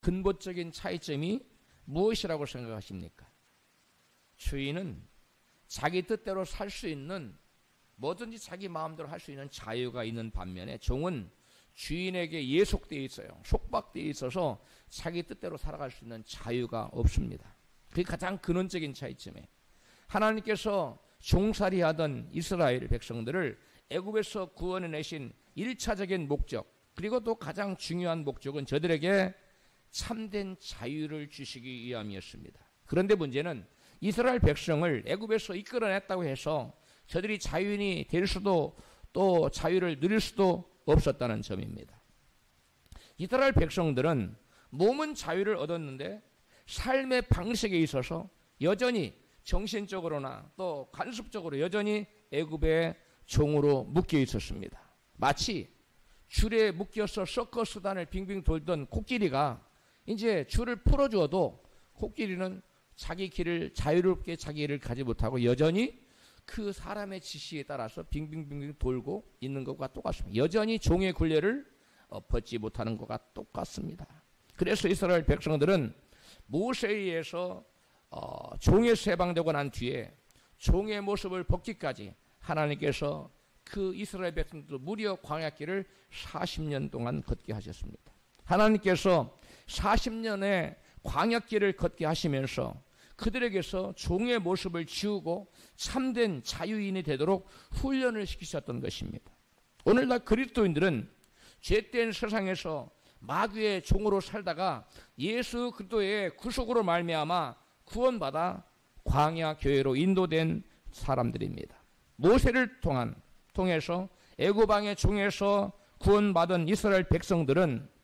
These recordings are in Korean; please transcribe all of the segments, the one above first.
근본적인 차이점이 무엇이라고 생각하십니까? 주인은 자기 뜻대로 살 수 있는, 뭐든지 자기 마음대로 할 수 있는 자유가 있는 반면에 종은 주인에게 예속되어 있어요. 속박되어 있어서 자기 뜻대로 살아갈 수 있는 자유가 없습니다. 그게 가장 근원적인 차이점이에요. 하나님께서 종살이하던 이스라엘 백성들을 애굽에서 구원해내신 1차적인 목적, 그리고 또 가장 중요한 목적은 저들에게 참된 자유를 주시기 위함이었습니다. 그런데 문제는 이스라엘 백성을 애굽에서 이끌어냈다고 해서 저들이 자유인이 될 수도 또 자유를 누릴 수도 없었다는 점입니다. 이스라엘 백성들은 몸은 자유를 얻었는데 삶의 방식에 있어서 여전히 정신적으로나 또 관습적으로 여전히 애굽의 종으로 묶여 있었습니다. 마치 줄에 묶여서 서커스단을 빙빙 돌던 코끼리가 이제 줄을 풀어주어도 코끼리는 자기 길을 자유롭게 자기 길을 가지 못하고 여전히 그 사람의 지시에 따라서 빙빙빙빙 돌고 있는 것과 똑같습니다. 여전히 종의 굴레를 벗지 못하는 것과 똑같습니다. 그래서 이스라엘 백성들은 모세에 의해서 종에서 해방되고 난 뒤에 종의 모습을 벗기까지 하나님께서 그 이스라엘 백성들 무려 광야길을 40년 동안 걷게 하셨습니다. 하나님께서 40년의 광야길을 걷게 하시면서 그들에게서 종의 모습을 지우고 참된 자유인이 되도록 훈련을 시키셨던 것입니다. 오늘날 그리스도인들은 죄된 세상에서 마귀의 종으로 살다가 예수 그리스도의 구속으로 말미암아 구원받아 광야 교회로 인도된 사람들입니다. 모세를 통해서 애굽 왕의 종에서 구원받은 이스라엘 백성들은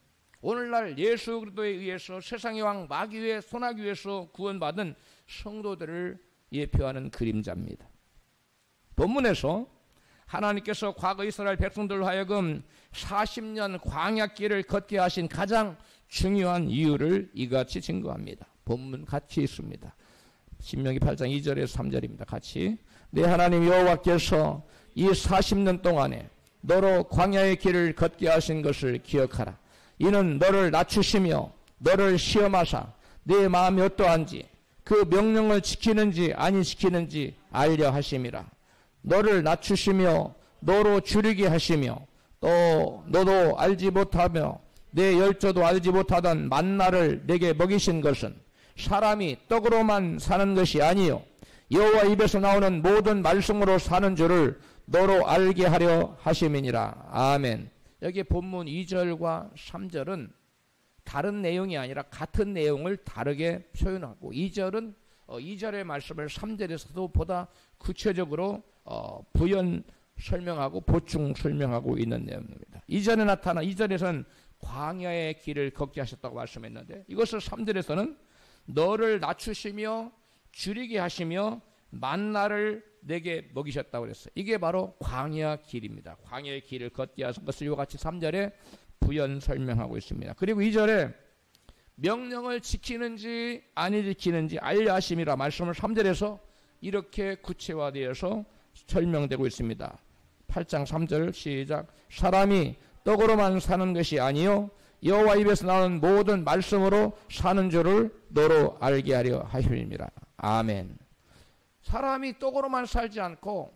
오늘날 예수 그리스도에 의해서 세상의 왕 마귀의 손아귀 위에서 구원받은 성도들을 예표하는 그림자입니다. 본문에서 하나님께서 과거 이스라엘 백성들로 하여금 40년 광야길을 걷게 하신 가장 중요한 이유를 이같이 증거합니다. 본문 같이 있습니다. 신명기 8장 2절에서 3절입니다. 같이. 내 하나님 여호와께서 이 40년 동안에 너로 광야의 길을 걷게 하신 것을 기억하라. 이는 너를 낮추시며 너를 시험하사 네 마음이 어떠한지 그 명령을 지키는지 아니 지키는지 알려 하심이라. 너를 낮추시며 너로 줄이게 하시며 또 너도 알지 못하며 내 열조도 알지 못하던 만나를 내게 먹이신 것은 사람이 떡으로만 사는 것이 아니요 여호와 입에서 나오는 모든 말씀으로 사는 줄을 너로 알게 하려 하심이니라. 아멘. 여기 본문 2절과 3절은 다른 내용이 아니라 같은 내용을 다르게 표현하고 2절은 2절의 말씀을 3절에서도 보다 구체적으로 부연 설명하고 보충 설명하고 있는 내용입니다. 2절에서는 광야의 길을 걷게 하셨다고 말씀했는데 이것을 3절에서는 너를 낮추시며 줄이게 하시며 만나를 내게 먹이셨다고 그랬어요. 이게 바로 광야 길입니다. 광야의 길을 걷게 하신 것을 이와 같이 3절에 부연 설명하고 있습니다. 그리고 2절에 명령을 지키는지 아니 지키는지 알려 하심이라 말씀을 3절에서 이렇게 구체화되어서 설명되고 있습니다. 8장 3절 시작. 사람이 떡으로만 사는 것이 아니요 여호와 입에서 나오는 모든 말씀으로 사는 줄을 너로 알게 하려 하심이라. 아멘. 사람이 떡으로만 살지 않고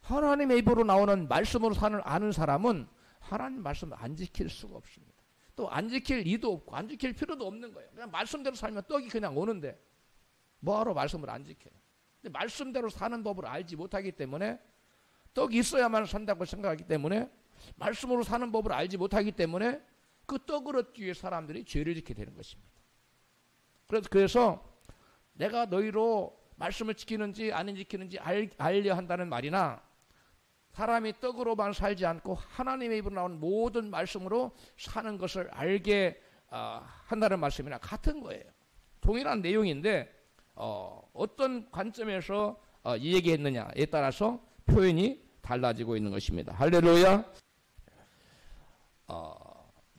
하나님의 입으로 나오는 말씀으로 아는 사람은 하나님 말씀을 안 지킬 수가 없습니다. 또 안 지킬 이도 없고 안 지킬 필요도 없는 거예요. 그냥 말씀대로 살면 떡이 그냥 오는데 뭐하러 말씀을 안 지켜요. 근데 말씀대로 사는 법을 알지 못하기 때문에 떡이 있어야만 산다고 생각하기 때문에 말씀으로 사는 법을 알지 못하기 때문에 그 떡을 얻기 위해 사람들이 죄를 짓게 되는 것입니다. 그래서 내가 너희로 말씀을 지키는지 안 지키는지 알려 한다는 말이나 사람이 떡으로만 살지 않고 하나님의 입으로 나오는 모든 말씀으로 사는 것을 알게 한다는 말씀이나 같은 거예요. 동일한 내용인데 어떤 관점에서 얘기했느냐에 따라서 표현이 달라지고 있는 것입니다. 할렐루야.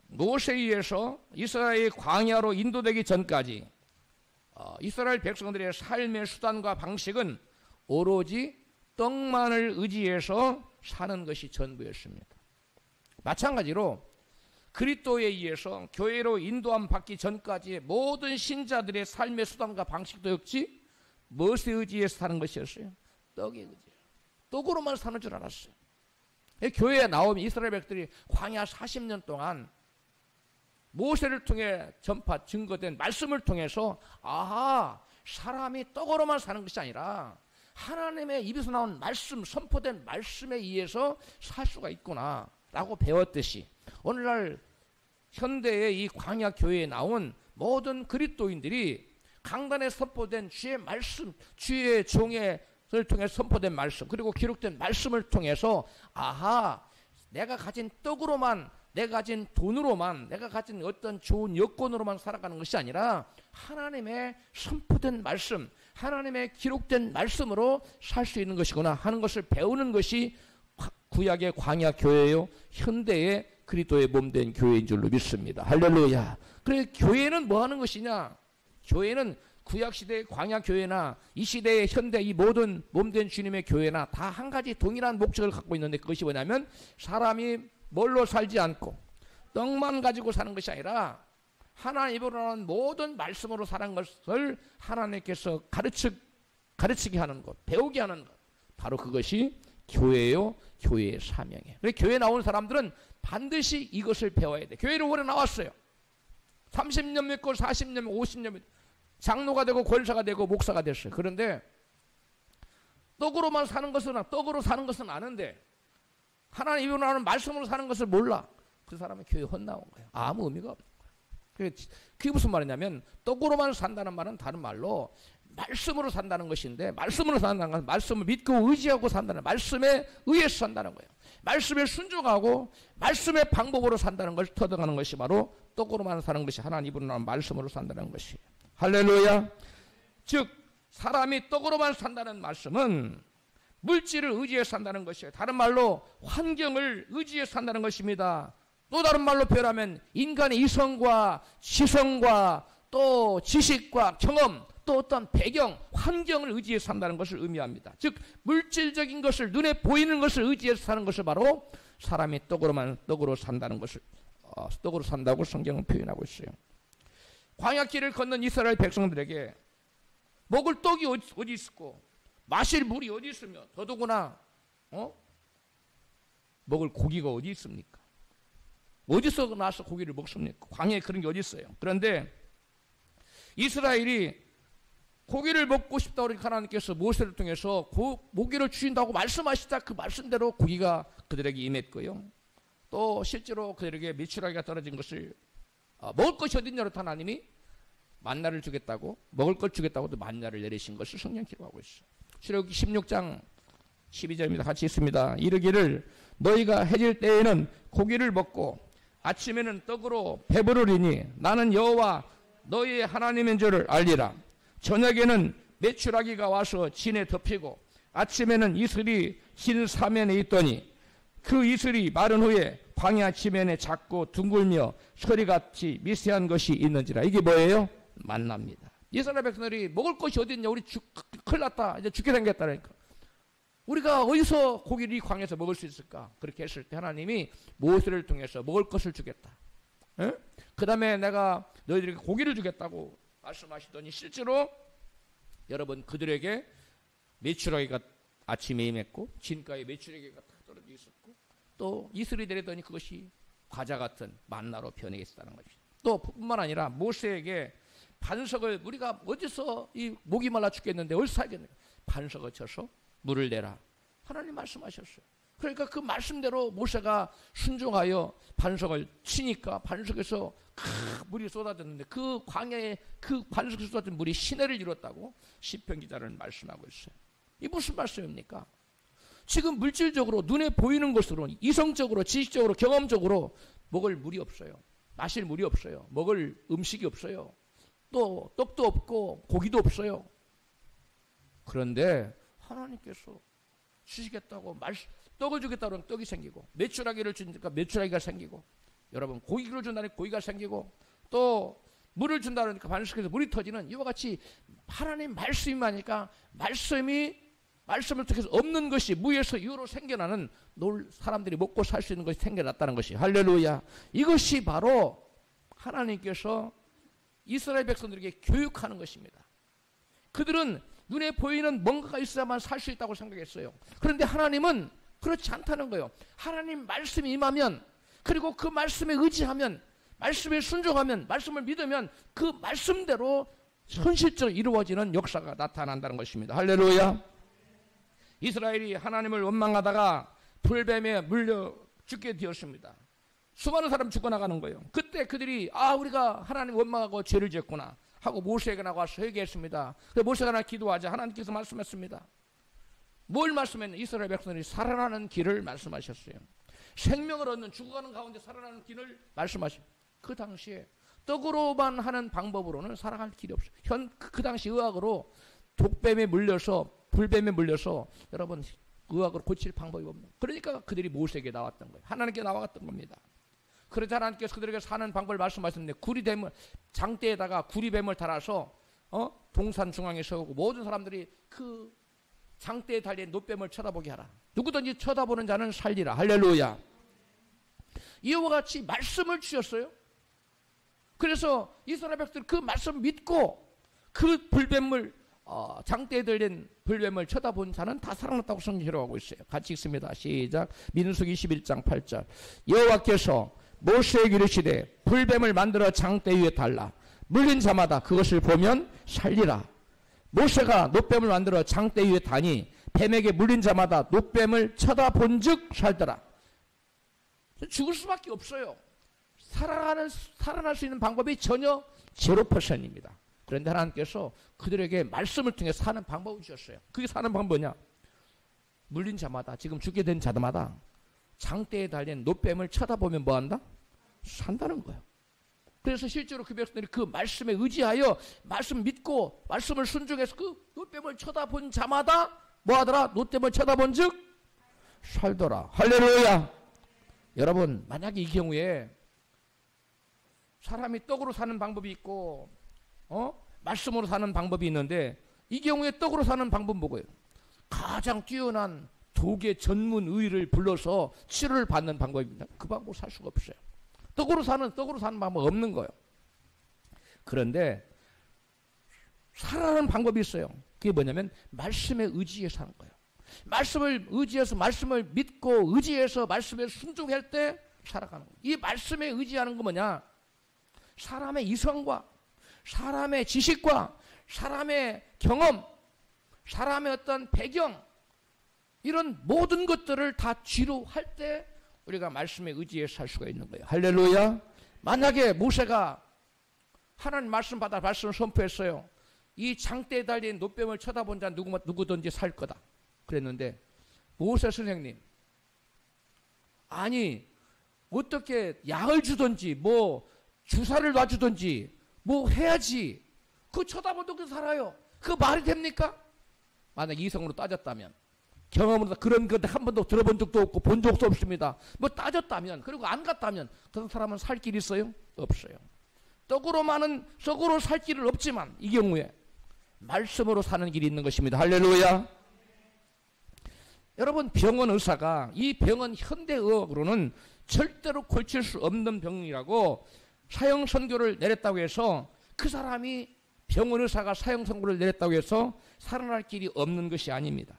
모세에 의해서 이스라엘이 광야로 인도되기 전까지 이스라엘 백성들의 삶의 수단과 방식은 오로지 떡만을 의지해서 사는 것이 전부였습니다. 마찬가지로 그리스도에 의해서 교회로 인도함 받기 전까지의 모든 신자들의 삶의 수단과 방식도 역시 무엇에 의지해서 사는 것이었어요? 떡에 의지해서. 떡으로만 사는 줄 알았어요. 교회에 나오면 이스라엘 백들이 광야 40년 동안 모세를 통해 전파 증거된 말씀을 통해서 아하, 사람이 떡으로만 사는 것이 아니라 하나님의 입에서 나온 말씀, 선포된 말씀에 의해서 살 수가 있구나 라고 배웠듯이 오늘날 현대의 이 광야 교회에 나온 모든 그리스도인들이 강단에 선포된 주의 말씀, 주의 종의 을 통해 선포된 말씀, 그리고 기록된 말씀을 통해서 아하, 내가 가진 떡으로만, 내가 가진 돈으로만, 내가 가진 어떤 좋은 여건으로만 살아가는 것이 아니라 하나님의 선포된 말씀, 하나님의 기록된 말씀으로 살 수 있는 것이구나 하는 것을 배우는 것이 구약의 광야 교회요, 현대의 그리스도의 몸된 교회인 줄로 믿습니다. 할렐루야. 그래, 교회는 뭐 하는 것이냐? 교회는 구약시대의 광야교회나 이 시대의 현대 이 모든 몸된 주님의 교회나 다 한 가지 동일한 목적을 갖고 있는데 그것이 뭐냐면 사람이 뭘로 살지 않고 떡만 가지고 사는 것이 아니라 하나님으로 나온 모든 말씀으로 사는 것을 하나님께서 가르치게 하는 것, 배우게 하는 것, 바로 그것이 교회요, 교회의 사명이에요. 그래서 교회에 나오는 사람들은 반드시 이것을 배워야 돼. 교회를 오래 나왔어요. 30년 믿고 40년, 50년 믿고 장로가 되고 권사가 되고 목사가 됐어요. 그런데 떡으로만 사는 것은, 떡으로 사는 것은 아는데 하나님으로 나오는 말씀으로 사는 것을 몰라. 그 사람은 교회에 헛나온 거예요. 아무 의미가 없는 거예요. 그게 무슨 말이냐면 떡으로만 산다는 말은 다른 말로 말씀으로 산다는 것인데, 말씀으로 산다는 것은 말씀을 믿고 의지하고 산다는, 말씀에 의해서 산다는 거예요. 말씀에 순종하고 말씀의 방법으로 산다는 것을 터득하는 것이 바로 떡으로만 사는 것이 하나님으로 나오는 말씀으로 산다는 것이에요. 할렐루야. 즉 사람이 떡으로만 산다는 말씀은 물질을 의지해서 산다는 것이에요. 다른 말로 환경을 의지해서 산다는 것입니다. 또 다른 말로 표현하면 인간의 이성과 지성과 또 지식과 경험 또 어떤 배경, 환경을 의지해서 산다는 것을 의미합니다. 즉 물질적인 것을, 눈에 보이는 것을 의지해서 사는 것을 바로 사람이 떡으로 산다는 것을 떡으로 산다고 성경은 표현하고 있어요. 광야길을 걷는 이스라엘 백성들에게 먹을 떡이 어디 있었고 마실 물이 어디 있으며 더더구나 먹을 고기가 어디 있습니까? 어디서 나서 고기를 먹습니까? 광야에 그런 게 어디 있어요? 그런데 이스라엘이 고기를 먹고 싶다고 그러니까 하나님께서 모세를 통해서 고기를 주신다고 말씀하시자 그 말씀대로 고기가 그들에게 임했고요. 또 실제로 그들에게 메추라기가 떨어진 것을 먹을 것이 어딨냐로 하나님이 만나를 주겠다고, 먹을 걸 주겠다고도 만나를 내리신 것을 성경 기록하고 있어요. 출애굽기 16장 12절입니다. 같이 있습니다. 이르기를 너희가 해질 때에는 고기를 먹고 아침에는 떡으로 배부르리니 나는 여호와 너희의 하나님인 줄을 알리라. 저녁에는 메추라기가 와서 진에 덮이고 아침에는 이슬이 진 사면에 있더니 그 이슬이 마른 후에 광야 지면에 작고 둥글며 서리같이 미세한 것이 있는지라. 이게 뭐예요? 만납니다. 이스라엘 백성들이 먹을 것이 어디 있냐, 우리 큰일 났다, 이제 죽게 생겼다니까. 우리가 어디서 고기를 이 광야에서 먹을 수 있을까? 그렇게 했을 때 하나님이 모세를 통해서 먹을 것을 주겠다. 그 다음에 내가 너희들에게 고기를 주겠다고 말씀하시더니 실제로 여러분 그들에게 메추라기가 아침에 임했고 진가에 메추라기가 딱 떨어져 있었고 또 이슬이 내리더니 그것이 과자 같은 만나로 변해있었다는 것이죠. 또 뿐만 아니라 모세에게 반석을, 우리가 어디서 이 목이 말라 죽겠는데 어디서 살겠는가, 반석을 쳐서 물을 내라 하나님 말씀하셨어요. 그러니까 그 말씀대로 모세가 순종하여 반석을 치니까 반석에서 물이 쏟아졌는데 그 광야에 그 반석에서 쏟아진 물이 시내를 이뤘다고 시편 기자는 말씀하고 있어요. 이 무슨 말씀입니까? 지금 물질적으로 눈에 보이는 것으로, 이성적으로, 지식적으로, 경험적으로 먹을 물이 없어요. 마실 물이 없어요. 먹을 음식이 없어요. 또 떡도 없고 고기도 없어요. 그런데 하나님께서 주시겠다고 떡을 주겠다고 하면 떡이 생기고, 메추라기를 주니까 메추라기가 생기고, 여러분 고기를 준다니까 고기가 생기고, 또 물을 준다 그러니까 반석에서 물이 터지는 이와 같이 하나님 말씀이 많으니까 말씀이 말씀을 통해서 없는 것이 무에서 유로 생겨나는 사람들이 먹고 살 수 있는 것이 생겨났다는 것이 할렐루야. 이것이 바로 하나님께서 이스라엘 백성들에게 교육하는 것입니다. 그들은 눈에 보이는 뭔가가 있어야만 살 수 있다고 생각했어요. 그런데 하나님은 그렇지 않다는 거예요. 하나님 말씀이 임하면, 그리고 그 말씀에 의지하면, 말씀에 순종하면, 말씀을 믿으면 그 말씀대로 현실적으로 이루어지는 역사가 나타난다는 것입니다. 할렐루야. 이스라엘이 하나님을 원망하다가 불뱀에 물려 죽게 되었습니다. 수많은 사람 죽어나가는 거예요. 그때 그들이 우리가 하나님 원망하고 죄를 지었구나 하고 모세에게 나가서 회개했습니다. 그래서 모세가 나 기도하자 하나님께서 말씀했습니다. 뭘 말씀했냐? 이스라엘 백성들이 살아나는 길을 말씀하셨어요. 생명을 얻는, 죽어가는 가운데 살아나는 길을 말씀하셨어요. 그 당시에 떡으로만 하는 방법으로는 살아갈 길이 없어요. 그 당시 의학으로 독뱀에 물려서, 불뱀에 물려서 여러분 의학으로 고칠 방법이 없는 거예요. 그러니까 그들이 모세에게 나왔던 거예요. 하나님께 나왔던 겁니다. 그래서 하나님께서 그들에게 사는 방법을 말씀하셨는데, 장대에다가 구리뱀을 달아서 동산 중앙에 세우고 모든 사람들이 그 장대에 달린 놋뱀을 쳐다보게 하라. 누구든지 쳐다보는 자는 살리라. 할렐루야. 이와 같이 말씀을 주셨어요. 그래서 이스라엘 백성들 그 말씀 믿고 그 불뱀을 장대에 들린 불뱀을 쳐다본 자는 다 살아났다고 성경이 기록하고 있어요. 같이 읽습니다. 시작. 민수기 21장 8절. 여호와께서 모세에게 이르시되 불뱀을 만들어 장대 위에 달라. 물린 자마다 그것을 보면 살리라. 모세가 놋뱀을 만들어 장대 위에 다니 뱀에게 물린 자마다 놋뱀을 쳐다본 즉 살더라. 죽을 수밖에 없어요. 살아날 수 있는 방법이 전혀 0%입니다. 그런데 하나님께서 그들에게 말씀을 통해 사는 방법을 주셨어요. 그게 사는 방법이 뭐냐? 물린 자마다, 지금 죽게 된 자마다 장대에 달린 놋뱀을 쳐다보면 뭐한다? 산다는 거예요. 그래서 실제로 그 백성들이 그 말씀에 의지하여 말씀 믿고 말씀을 순종해서 그 놋뱀을 쳐다본 자마다 뭐하더라? 놋뱀을 쳐다본 즉 살더라. 할렐루야. 여러분, 만약에 이 경우에 사람이 떡으로 사는 방법이 있고 말씀으로 사는 방법이 있는데, 이 경우에 떡으로 사는 방법은 뭐예요? 가장 뛰어난 독의 전문 의를 불러서 치료를 받는 방법입니다. 그 방법 살 수가 없어요. 떡으로 사는 방법 없는 거예요. 그런데 살아나는 방법이 있어요. 그게 뭐냐면 말씀에 의지해서 사는 거예요. 말씀을 의지해서, 말씀을 믿고 의지해서 말씀에 순종할 때 살아가는 거예요. 이 말씀에 의지하는 거 뭐냐? 사람의 이성과 사람의 지식과 사람의 경험, 사람의 어떤 배경, 이런 모든 것들을 다 뒤로 할 때 우리가 말씀에 의지해서 살 수가 있는 거예요. 할렐루야. 만약에 모세가 하나님 말씀 받아 말씀을 선포했어요. 이 장대에 달린 놋뱀을 쳐다본 자 누구든지 살 거다 그랬는데, 모세 선생님, 아니 어떻게 약을 주든지 뭐 주사를 놔주든지 뭐 해야지, 그거 쳐다보도 그 살아요. 그거 말이 됩니까? 만약 이성으로 따졌다면, 경험으로 그런 것 한 번도 들어본 적도 없고 본 적도 없습니다. 뭐 따졌다면, 그리고 안 갔다면 그 사람은 살 길이 있어요? 없어요. 떡으로 살 길은 없지만 이 경우에 말씀으로 사는 길이 있는 것입니다. 할렐루야. 여러분, 병원 의사가 이 병은 현대의학으로는 절대로 고칠 수 없는 병이라고 사형 선고를 내렸다고 해서, 그 사람이 병원 의사가 사형 선고를 내렸다고 해서 살아날 길이 없는 것이 아닙니다.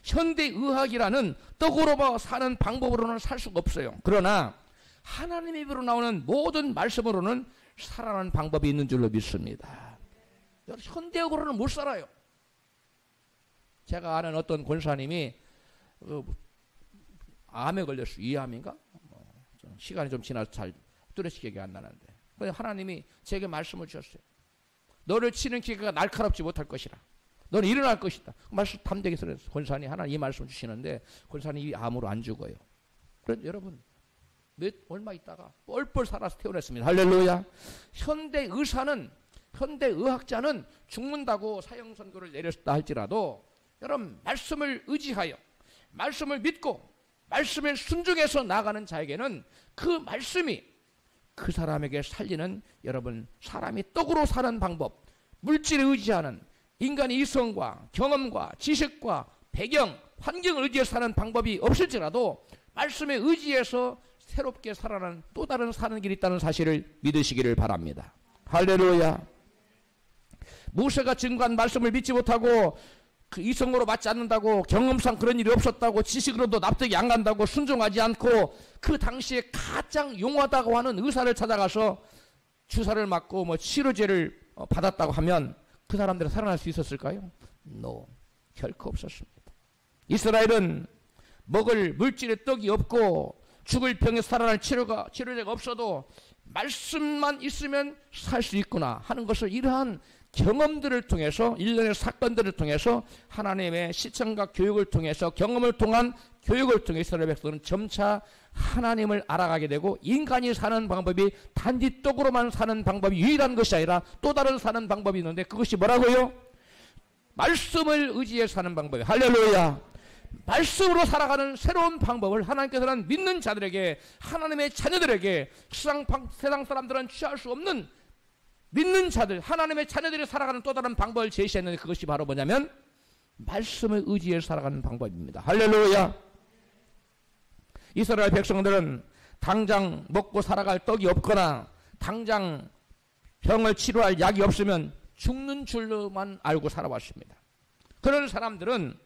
현대의학이라는 떡으로 사는 방법으로는 살 수가 없어요. 그러나 하나님의 입으로 나오는 모든 말씀으로는 살아나는 방법이 있는 줄로 믿습니다. 현대의학으로는 못 살아요. 제가 아는 어떤 권사님이 암에 걸렸어요. 이암인가? 시간이 좀 지나서 잘 뚜렷이 기억이 안 나는데, 하나님이 제게 말씀을 주셨어요. 너를 치는 기계가 날카롭지 못할 것이라. 너는 일어날 것이다. 말씀 담대하게 들었어요. 권사님, 하나님 이 말씀을 주시는데 권사님 이 암으로 안 죽어요. 그래서 여러분, 얼마 있다가 뻘뻘 살아서 태어났습니다. 할렐루야. 현대의학자는 죽는다고 사형 선고를 내렸다 할지라도, 여러분, 말씀을 의지하여 말씀을 믿고 말씀에 순종해서 나가는 자에게는 그 말씀이 그 사람에게 살리는, 여러분, 사람이 떡으로 사는 방법, 물질에 의지하는 인간의 이성과 경험과 지식과 배경, 환경을 의지해서 사는 방법이 없을지라도 말씀에 의지해서 새롭게 살아가는 또 다른 사는 길이 있다는 사실을 믿으시기를 바랍니다. 할렐루야. 모세가 증거한 말씀을 믿지 못하고 그 이성으로 맞지 않는다고, 경험상 그런 일이 없었다고, 지식으로도 납득이 안 간다고, 순종하지 않고 그 당시에 가장 용하다고 하는 의사를 찾아가서 주사를 맞고 뭐 치료제를 받았다고 하면 그 사람들은 살아날 수 있었을까요? No, 결코 없었습니다. 이스라엘은 먹을 물질의 떡이 없고 죽을 병에 살아날 치료제가 없어도 말씀만 있으면 살 수 있구나 하는 것을 이러한 경험들을 통해서, 일련의 사건들을 통해서, 하나님의 시청과 교육을 통해서, 경험을 통한 교육을 통해 이스라엘 백성은 점차 하나님을 알아가게 되고, 인간이 사는 방법이 단지 떡으로만 사는 방법이 유일한 것이 아니라 또 다른 사는 방법이 있는데, 그것이 뭐라고요? 말씀을 의지해 사는 방법이에요. 할렐루야. 말씀으로 살아가는 새로운 방법을 하나님께서는 믿는 자들에게, 하나님의 자녀들에게, 세상 사람들은 취할 수 없는 믿는 자들, 하나님의 자녀들이 살아가는 또 다른 방법을 제시했는데, 그것이 바로 뭐냐면 말씀을 의지해 살아가는 방법입니다. 할렐루야. 이스라엘 백성들은 당장 먹고 살아갈 떡이 없거나 당장 병을 치료할 약이 없으면 죽는 줄로만 알고 살아왔습니다. 그런 사람들은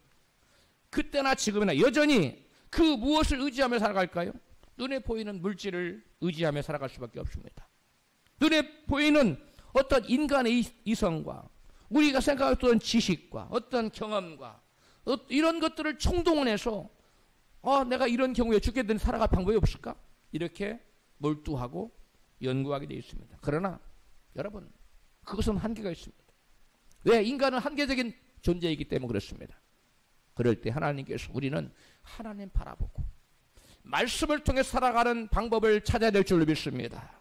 그때나 지금이나 여전히 그 무엇을 의지하며 살아갈까요? 눈에 보이는 물질을 의지하며 살아갈 수밖에 없습니다. 눈에 보이는 어떤 인간의 이성과 우리가 생각했던 지식과 어떤 경험과 이런 것들을 총동원해서 내가 이런 경우에 죽게 된 살아갈 방법이 없을까? 이렇게 몰두하고 연구하게 되어 있습니다. 그러나 여러분, 그것은 한계가 있습니다. 왜? 인간은 한계적인 존재이기 때문에 그렇습니다. 그럴 때 하나님께서 우리는 하나님 바라보고 말씀을 통해 살아가는 방법을 찾아야 될 줄로 믿습니다.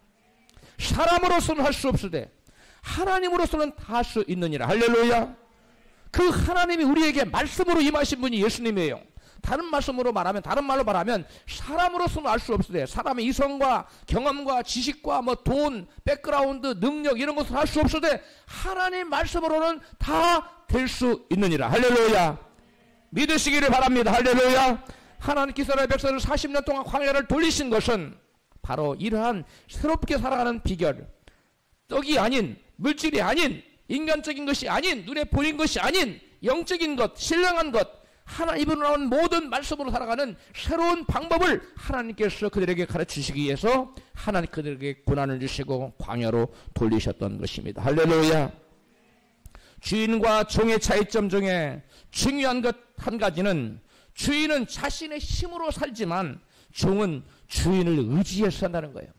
사람으로서는 할 수 없으되 하나님으로서는 다 할 수 있느니라. 할렐루야. 그 하나님이 우리에게 말씀으로 임하신 분이 예수님이에요. 다른 말로 말하면 사람으로서는 알 수 없으되, 사람의 이성과 경험과 지식과 뭐 돈, 백그라운드, 능력 이런 것을 할 수 없으되 하나님 말씀으로는 다 될 수 있느니라. 할렐루야. 믿으시기를 바랍니다. 할렐루야. 하나님께서 이스라엘 백성을 40년 동안 광야를 돌리신 것은 바로 이러한 새롭게 살아가는 비결, 떡이 아닌, 물질이 아닌, 인간적인 것이 아닌, 눈에 보이는 것이 아닌 영적인 것, 신령한 것, 하나님으로 나온 모든 말씀으로 살아가는 새로운 방법을 하나님께서 그들에게 가르치시기 위해서 하나님 그들에게 고난을 주시고 광야로 돌리셨던 것입니다. 할렐루야. 주인과 종의 차이점 중에 중요한 것 한 가지는, 주인은 자신의 힘으로 살지만 종은 주인을 의지해서 산다는 거예요.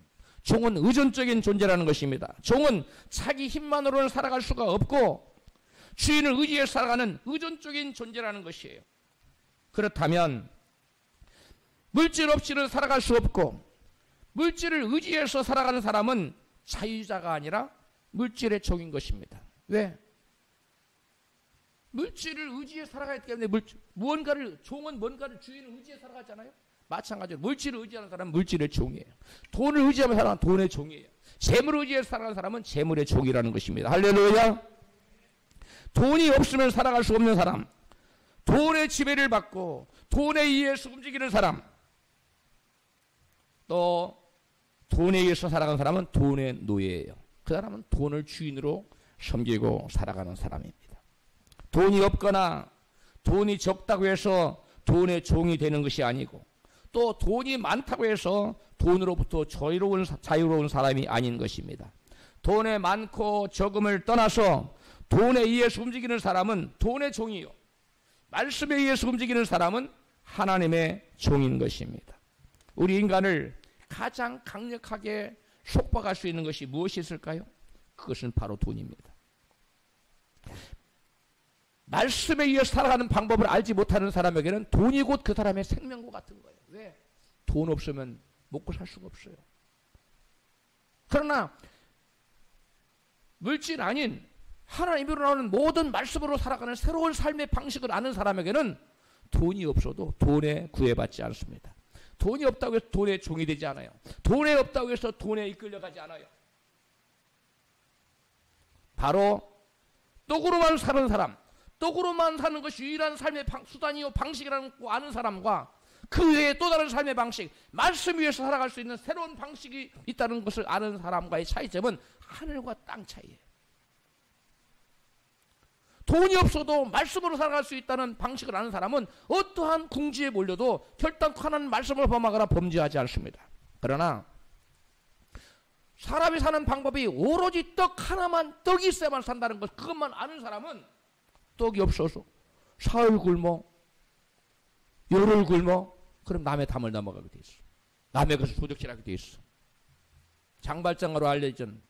종은 의존적인 존재라는 것입니다. 종은 자기 힘만으로는 살아갈 수가 없고 주인을 의지해서 살아가는 의존적인 존재라는 것이에요. 그렇다면 물질 없이는 살아갈 수 없고, 물질을 의지해서 살아가는 사람은 자유자가 아니라 물질의 종인 것입니다. 왜? 물질을 의지해 살아가기 때문에 종은 뭔가를 주인을 의지해 살아가잖아요. 마찬가지로 물질을 의지하는 사람은 물질의 종이에요. 돈을 의지하며 살아가는 돈의 종이에요. 재물을 의지해서 살아가는 사람은 재물의 종이라는 것입니다. 할렐루야. 돈이 없으면 살아갈 수 없는 사람, 돈의 지배를 받고 돈에 의해서 움직이는 사람, 또 돈에 의해서 살아가는 사람은 돈의 노예예요. 그 사람은 돈을 주인으로 섬기고 살아가는 사람입니다. 돈이 없거나 돈이 적다고 해서 돈의 종이 되는 것이 아니고, 또 돈이 많다고 해서 돈으로부터 자유로운 사람이 아닌 것입니다. 돈의 많고 적음을 떠나서 돈에 의해서 움직이는 사람은 돈의 종이요, 말씀에 의해서 움직이는 사람은 하나님의 종인 것입니다. 우리 인간을 가장 강력하게 속박할 수 있는 것이 무엇이 있을까요? 그것은 바로 돈입니다. 말씀에 의해 살아가는 방법을 알지 못하는 사람에게는 돈이 곧 그 사람의 생명과 같은 거예요. 왜? 돈 없으면 먹고 살 수가 없어요. 그러나 물질 아닌 하나님으로 나오는 모든 말씀으로 살아가는 새로운 삶의 방식을 아는 사람에게는 돈이 없어도 돈에 구애받지 않습니다. 돈이 없다고 해서 돈의 종이 되지 않아요. 돈이 없다고 해서 돈에 이끌려가지 않아요. 바로 떡으로만 사는 사람, 떡으로만 사는 것이 유일한 삶의 수단이요 방식이라는 거 아는 사람과 그 외에 또 다른 삶의 방식, 말씀 위에서 살아갈 수 있는 새로운 방식이 있다는 것을 아는 사람과의 차이점은 하늘과 땅 차이예요. 돈이 없어도 말씀으로 살아갈 수 있다는 방식을 아는 사람은 어떠한 궁지에 몰려도 결단코 하나님 말씀을 범하거나 범죄하지 않습니다. 그러나 사람이 사는 방법이 오로지 떡 하나만, 떡이 있어야만 산다는 것, 그것만 아는 사람은 떡이 없어서 사흘 굶어, 열흘 굶어, 그럼 남의 담을 넘어가게 돼 있어. 남의 것을 도적질하게 돼 있어. 장발장으로 알려진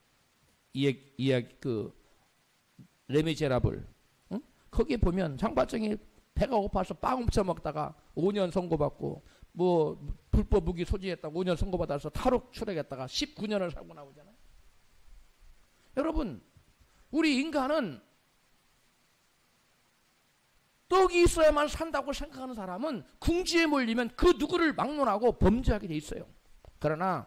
레미제라블, 응? 거기에 보면 장발장이 배가 고파서 빵 훔쳐 먹다가 5년 선고받고, 뭐 불법 무기 소지했다고 5년 선고받아서 탈옥 출액했다가 19년을 살고 나오잖아요. 여러분, 우리 인간은 떡이 있어야만 산다고 생각하는 사람은 궁지에 몰리면 그 누구를 막론하고 범죄하게 돼 있어요. 그러나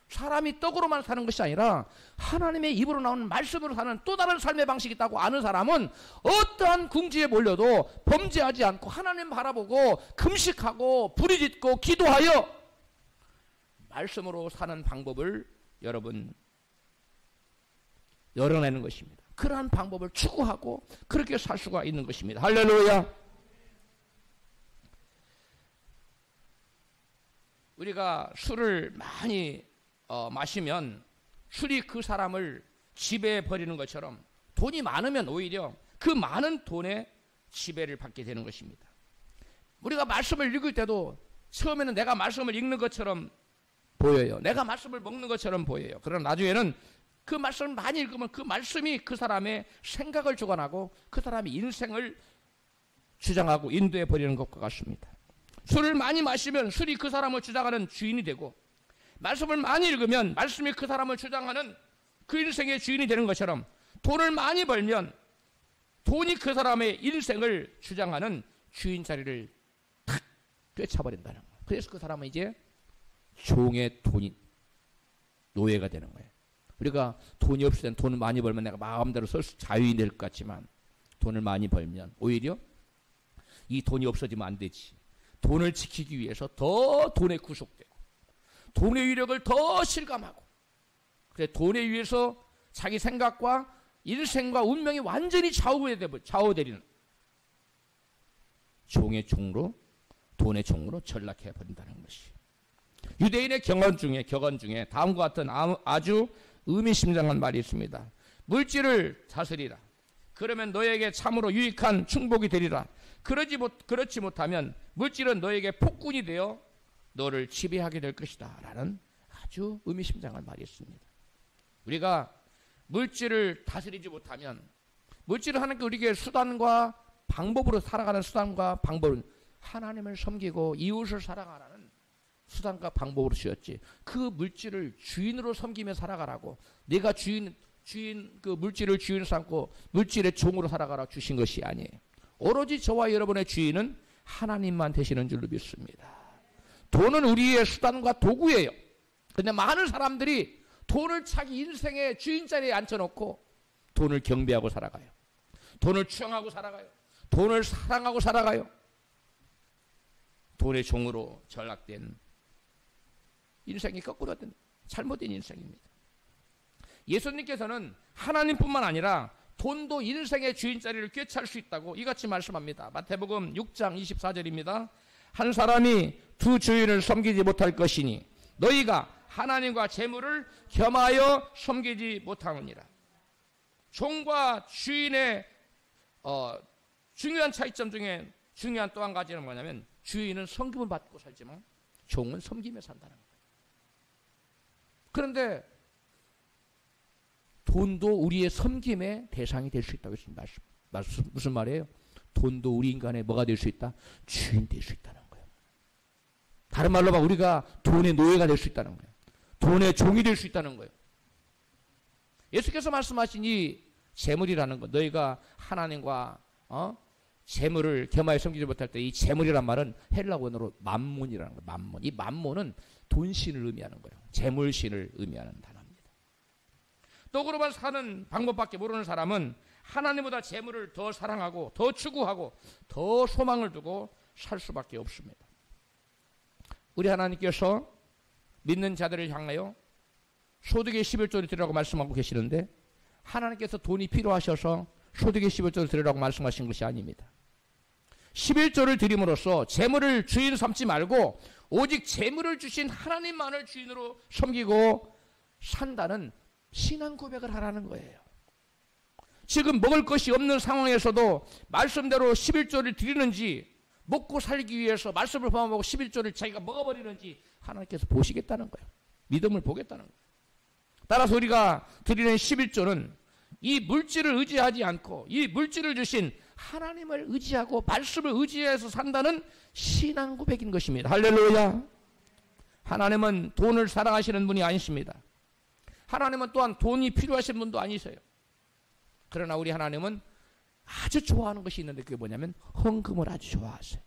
사람이 떡으로만 사는 것이 아니라 하나님의 입으로 나오는 말씀으로 사는 또 다른 삶의 방식이 있다고 아는 사람은 어떠한 궁지에 몰려도 범죄하지 않고 하나님 바라보고 금식하고 부르짖고 기도하여 말씀으로 사는 방법을 여러분 열어내는 것입니다. 그러한 방법을 추구하고 그렇게 살 수가 있는 것입니다. 할렐루야. 우리가 술을 많이 마시면 술이 그 사람을 지배해 버리는 것처럼 돈이 많으면 오히려 그 많은 돈에 지배를 받게 되는 것입니다. 우리가 말씀을 읽을 때도 처음에는 내가 말씀을 읽는 것처럼 보여요. 내가 말씀을 먹는 것처럼 보여요. 그러나 나중에는 그 말씀을 많이 읽으면 그 말씀이 그 사람의 생각을 주관하고 그 사람의 인생을 주장하고 인도해 버리는 것과 같습니다. 술을 많이 마시면 술이 그 사람을 주장하는 주인이 되고, 말씀을 많이 읽으면 말씀이 그 사람을 주장하는 그 인생의 주인이 되는 것처럼, 돈을 많이 벌면 돈이 그 사람의 인생을 주장하는 주인 자리를 탁 꿰차버린다는 거예요. 그래서 그 사람은 이제 종의 돈이 노예가 되는 거예요. 우리가 돈이 없을 땐 돈을 많이 벌면 내가 마음대로 쓸 수 자유인이 될 것 같지만, 돈을 많이 벌면 오히려 이 돈이 없어지면 안 되지. 돈을 지키기 위해서 더 돈에 구속되고 돈의 위력을 더 실감하고, 그래 돈에 의해서 자기 생각과 인생과 운명이 완전히 좌우되리는 종의 종으로, 돈의 종으로 전락해 버린다는 것이 유대인의 격언 중에 다음과 같은 아주 의미심장한 말이 있습니다. 물질을 다스리라. 그러면 너에게 참으로 유익한 충복이 되리라. 그렇지 못하면 물질은 너에게 폭군이 되어 너를 지배하게 될 것이다. 라는 아주 의미심장한 말이 있습니다. 우리가 물질을 다스리지 못하면, 물질을 하는 게 우리에게 수단과 방법으로 살아가는 수단과 방법은 하나님을 섬기고 이웃을 사랑하라는 수단과 방법으로 주었지, 그 물질을 주인으로 섬기며 살아가라고, 내가 그 물질을 주인 삼고 물질의 종으로 살아가라 주신 것이 아니에요. 오로지 저와 여러분의 주인은 하나님만 되시는 줄로 믿습니다. 돈은 우리의 수단과 도구예요. 그런데 많은 사람들이 돈을 자기 인생의 주인 자리에 앉혀놓고 돈을 경배하고 살아가요. 돈을 추앙하고 살아가요. 돈을 사랑하고 살아가요. 돈의 종으로 전락된 인생이 거꾸로 된 잘못된 인생입니다. 예수님께서는 하나님뿐만 아니라 돈도 인생의 주인 자리를 꿰찰 수 있다고 이같이 말씀합니다. 마태복음 6장 24절입니다. 한 사람이 두 주인을 섬기지 못할 것이니 너희가 하나님과 재물을 겸하여 섬기지 못하느니라. 종과 주인의 중요한 차이점 중에 중요한 또 한 가지는 뭐냐면, 주인은 섬김을 받고 살지만 종은 섬김에 산다는 거예요. 그런데 돈도 우리의 섬김의 대상이 될 수 있다고 했습니다. 무슨 말이에요? 돈도 우리 인간의 뭐가 될 수 있다? 주인 될 수 있다는 거예요. 다른 말로 봐, 우리가 돈의 노예가 될 수 있다는 거예요. 돈의 종이 될 수 있다는 거예요. 예수께서 말씀하신 이 재물이라는 것, 너희가 하나님과 재물을 겸하여 섬기지 못할 때 이 재물이란 말은 헬라어로 만몬이라는 거예요. 만몬. 이 만몬은 돈신을 의미하는 거예요. 재물신을 의미하는 단어입니다. 떡으로만 사는 방법밖에 모르는 사람은 하나님보다 재물을 더 사랑하고 더 추구하고 더 소망을 두고 살 수밖에 없습니다. 우리 하나님께서 믿는 자들을 향하여 소득의 11조를 드리라고 말씀하고 계시는데 하나님께서 돈이 필요하셔서 소득의 11조를 드리라고 말씀하신 것이 아닙니다. 11조를 드림으로써 재물을 주인 삼지 말고 오직 재물을 주신 하나님만을 주인으로 섬기고 산다는 신앙 고백을 하라는 거예요. 지금 먹을 것이 없는 상황에서도 말씀대로 11조를 드리는지 먹고 살기 위해서 말씀을 포함하고 11조를 자기가 먹어버리는지 하나님께서 보시겠다는 거예요. 믿음을 보겠다는 거예요. 따라서 우리가 드리는 11조는 이 물질을 의지하지 않고 이 물질을 주신 하나님을 의지하고 말씀을 의지해서 산다는 신앙 고백인 것입니다. 할렐루야. 하나님은 돈을 사랑하시는 분이 아니십니다. 하나님은 또한 돈이 필요하신 분도 아니세요. 그러나 우리 하나님은 아주 좋아하는 것이 있는데 그게 뭐냐면 헌금을 아주 좋아하세요.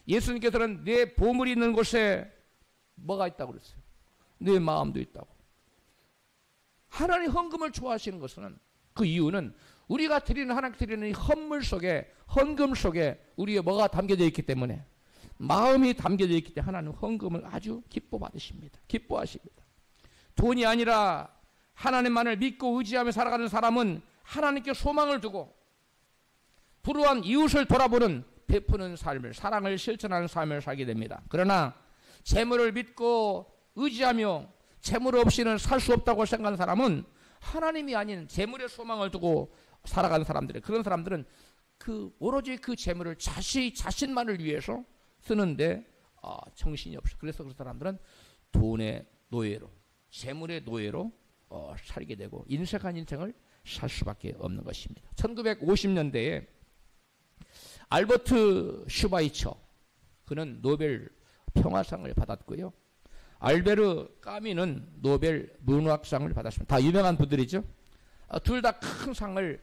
예수님께서는 내 보물이 있는 곳에 뭐가 있다고 그랬어요? 내 마음도 있다고. 하나님 헌금을 좋아하시는 것은 그 이유는 우리가 드리는 하나님께 드리는 이 헌물 속에 헌금 속에 우리의 뭐가 담겨져 있기 때문에 마음이 담겨져 있기 때문에 하나님 헌금을 아주 기뻐 받으십니다. 기뻐하십니다. 돈이 아니라 하나님만을 믿고 의지하며 살아가는 사람은 하나님께 소망을 두고 불우한 이웃을 돌아보는 베푸는 삶을 사랑을 실천하는 삶을 살게 됩니다. 그러나 재물을 믿고 의지하며 재물 없이는 살 수 없다고 생각하는 사람은 하나님이 아닌 재물의 소망을 두고 살아가는 사람들이 그런 사람들은 오로지 그 재물을 자신만을 위해서 쓰는데 정신이 없어. 그래서 그 사람들은 돈의 노예로 재물의 노예로 살게 되고 인색한 인생을 살 수밖에 없는 것입니다. 1950년대에 알버트 슈바이처 그는 노벨 평화상을 받았고요. 알베르 까미는 노벨 문학상을 받았습니다. 다 유명한 분들이죠. 둘 다 큰 상금을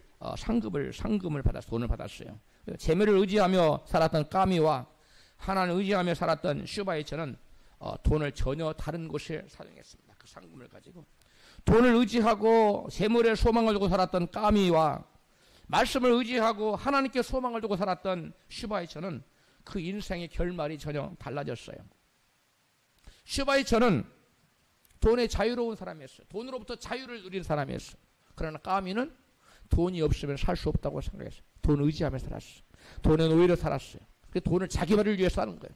받았어요. 돈을 받았어요. 재물을 의지하며 살았던 까미와 하나님을 의지하며 살았던 슈바이처는 돈을 전혀 다른 곳에 사용했습니다. 그 상금을 가지고 돈을 의지하고 재물에 소망을 두고 살았던 까미와 말씀을 의지하고 하나님께 소망을 두고 살았던 슈바이처는 그 인생의 결말이 전혀 달라졌어요. 슈바이처는 돈에 자유로운 사람이었어요. 돈으로부터 자유를 누린 사람이었어요. 그러나 까미는 돈이 없으면 살 수 없다고 생각했어요. 돈을 의지하며 살았어요. 돈의 노예로 살았어요. 그 돈을 자기만을 위해서 하는 거예요.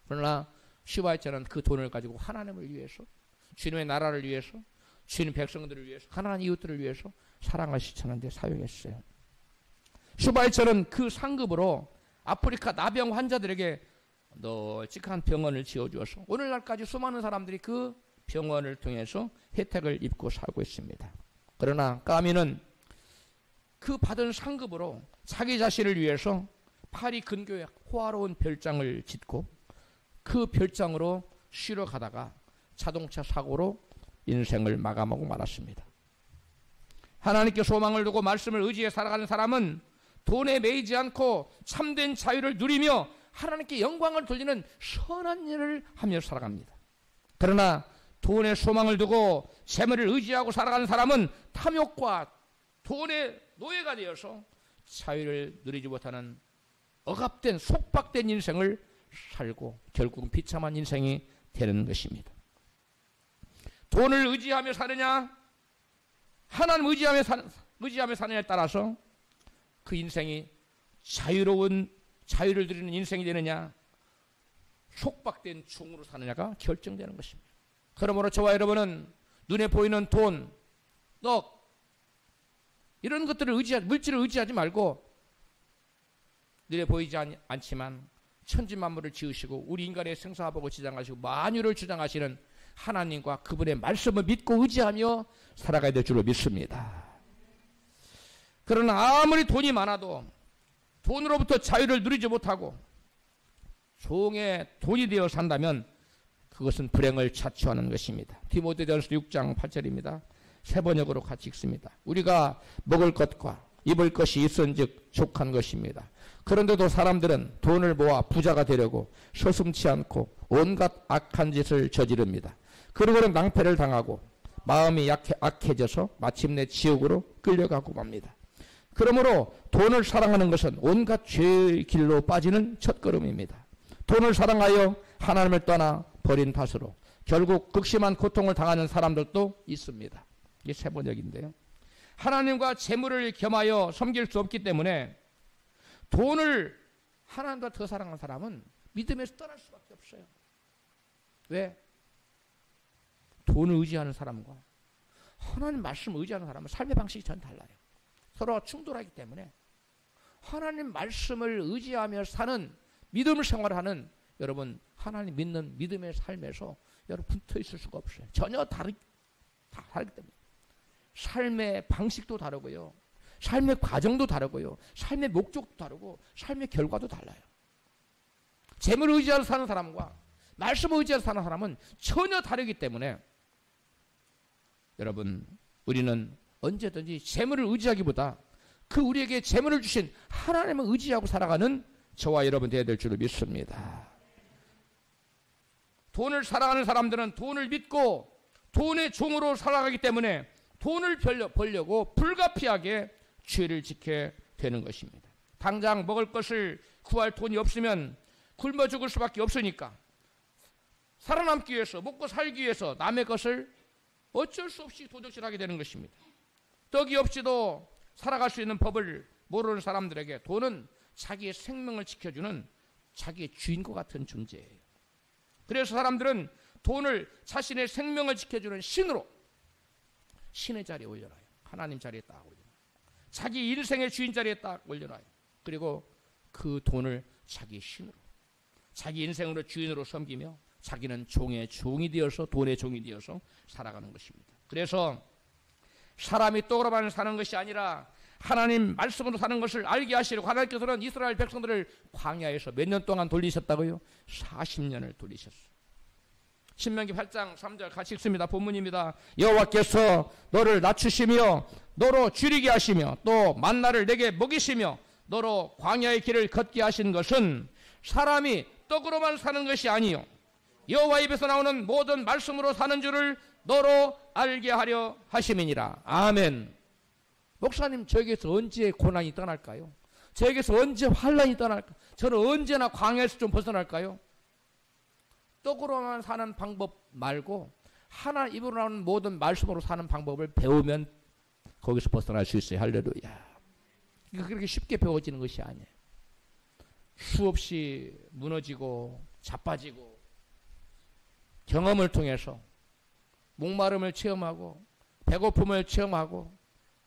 그러나 슈바이처는 그 돈을 가지고 하나님을 위해서 주님의 나라를 위해서 주님 백성들을 위해서 가난한 이웃들을 위해서 사랑을 실천하는 데 사용했어요. 슈바이처는 그 상급으로 아프리카 나병 환자들에게 널찍한 병원을 지어주어서 오늘날까지 수많은 사람들이 그 병원을 통해서 혜택을 입고 살고 있습니다. 그러나 까미는 그 받은 상급으로 자기 자신을 위해서 파리 근교에 호화로운 별장을 짓고 그 별장으로 쉬러 가다가 자동차 사고로 인생을 마감하고 말았습니다. 하나님께 소망을 두고 말씀을 의지해 살아가는 사람은 돈에 매이지 않고 참된 자유를 누리며 하나님께 영광을 돌리는 선한 일을 하며 살아갑니다. 그러나 돈에 소망을 두고 재물을 의지하고 살아가는 사람은 탐욕과 돈의 노예가 되어서 자유를 누리지 못하는 억압된 속박된 인생을 살고 결국은 비참한 인생이 되는 것입니다. 돈을 의지하며 사느냐 하나님 의지하며 사느냐에 따라서 그 인생이 자유를 누리는 인생이 되느냐 속박된 종으로 사느냐가 결정되는 것입니다. 그러므로 저와 여러분은 눈에 보이는 돈, 떡 이런 것들을 물질을 의지하지 말고 눈에 보이지 않지만 천지만물을 지으시고 우리 인간의 생사화복을 지장하시고 만유를 주장하시는 하나님과 그분의 말씀을 믿고 의지하며 살아가야 될 줄로 믿습니다. 그러나 아무리 돈이 많아도 돈으로부터 자유를 누리지 못하고 종의 돈이 되어 산다면 그것은 불행을 자초하는 것입니다. 디모데전서 6장 8절입니다. 세 번역으로 같이 읽습니다. 우리가 먹을 것과 입을 것이 있은즉 족한 것입니다. 그런데도 사람들은 돈을 모아 부자가 되려고 서슴지 않고 온갖 악한 짓을 저지릅니다. 그러고는 낭패를 당하고 마음이 악해져서 마침내 지옥으로 끌려가고 맙니다. 그러므로 돈을 사랑하는 것은 온갖 죄의 길로 빠지는 첫걸음입니다. 돈을 사랑하여 하나님을 떠나 버린 탓으로 결국 극심한 고통을 당하는 사람들도 있습니다. 이게 세 번역인데요. 하나님과 재물을 겸하여 섬길 수 없기 때문에 돈을 하나님보다 더 사랑하는 사람은 믿음에서 떠날 수밖에 없어요. 왜? 돈을 의지하는 사람과 하나님 말씀을 의지하는 사람은 삶의 방식이 전 달라요. 서로 충돌하기 때문에 하나님 말씀을 의지하며 사는 믿음을 생활하는 여러분, 하나님 믿는 믿음의 삶에서 여러분 붙어 있을 수가 없어요. 전혀 다르기 때문에. 삶의 방식도 다르고요. 삶의 과정도 다르고요. 삶의 목적도 다르고 삶의 결과도 달라요. 재물을 의지하여 사는 사람과 말씀을 의지하여 사는 사람은 전혀 다르기 때문에 여러분, 우리는 언제든지 재물을 의지하기보다 그 우리에게 재물을 주신 하나님을 의지하고 살아가는 저와 여러분 되어야 될 줄을 믿습니다. 돈을 사랑하는 사람들은 돈을 믿고 돈의 종으로 살아가기 때문에 돈을 벌려고 불가피하게 죄를 지게 되는 것입니다. 당장 먹을 것을 구할 돈이 없으면 굶어 죽을 수밖에 없으니까 살아남기 위해서, 먹고 살기 위해서 남의 것을 어쩔 수 없이 도적질하게 되는 것입니다. 떡이 없이도 살아갈 수 있는 법을 모르는 사람들에게 돈은 자기의 생명을 지켜주는 자기의 주인과 같은 존재예요. 그래서 사람들은 돈을 자신의 생명을 지켜주는 신으로, 신의 자리에 올려놔요. 하나님 자리에 딱 올려놔요. 자기 인생의 주인 자리에 딱 올려놔요. 그리고 그 돈을 자기 신으로, 자기 인생으로 주인으로 섬기며 자기는 종의 종이 되어서, 돈의 종이 되어서 살아가는 것입니다. 그래서 사람이 떡으로만 사는 것이 아니라 하나님 말씀으로 사는 것을 알게 하시려고 하나님께서는 이스라엘 백성들을 광야에서 몇 년 동안 돌리셨다고요? 40년을 돌리셨어요. 신명기 8장 3절 같이 읽습니다. 본문입니다. 여호와께서 너를 낮추시며 너로 줄이게 하시며 또 만나를 내게 먹이시며 너로 광야의 길을 걷게 하신 것은 사람이 떡으로만 사는 것이 아니요 여호와 입에서 나오는 모든 말씀으로 사는 줄을 너로 알게 하려 하심이니라. 아멘. 목사님, 저에게서 언제 고난이 떠날까요? 저에게서 언제 환난이 떠날까요? 저는 언제나 광야에서 좀 벗어날까요? 떡으로만 사는 방법 말고 하나님 입으로 나오는 모든 말씀으로 사는 방법을 배우면 거기서 벗어날 수 있어요. 할렐루야. 이거 그렇게 쉽게 배워지는 것이 아니에요. 수없이 무너지고 자빠지고 경험을 통해서 목마름을 체험하고 배고픔을 체험하고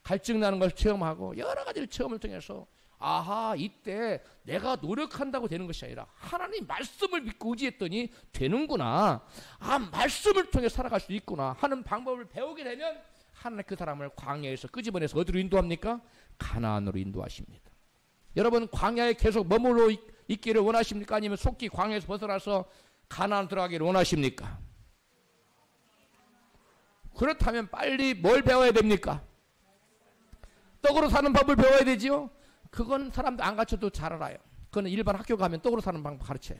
갈증 나는 것을 체험하고 여러 가지를 체험을 통해서 아하, 이때 내가 노력한다고 되는 것이 아니라 하나님 말씀을 믿고 의지했더니 되는구나. 아, 말씀을 통해 살아갈 수 있구나 하는 방법을 배우게 되면 하나님 그 사람을 광야에서 끄집어내서 어디로 인도합니까? 가나안으로 인도하십니다. 여러분, 광야에 계속 머물러 있기를 원하십니까? 아니면 속히 광야에서 벗어나서 가나안 들어가기를 원하십니까? 그렇다면 빨리 뭘 배워야 됩니까? 떡으로 사는 법을 배워야 되지요. 그건 사람들 안 가르쳐도 잘 알아요. 그건 일반 학교 가면 떡으로 사는 방법 가르쳐요.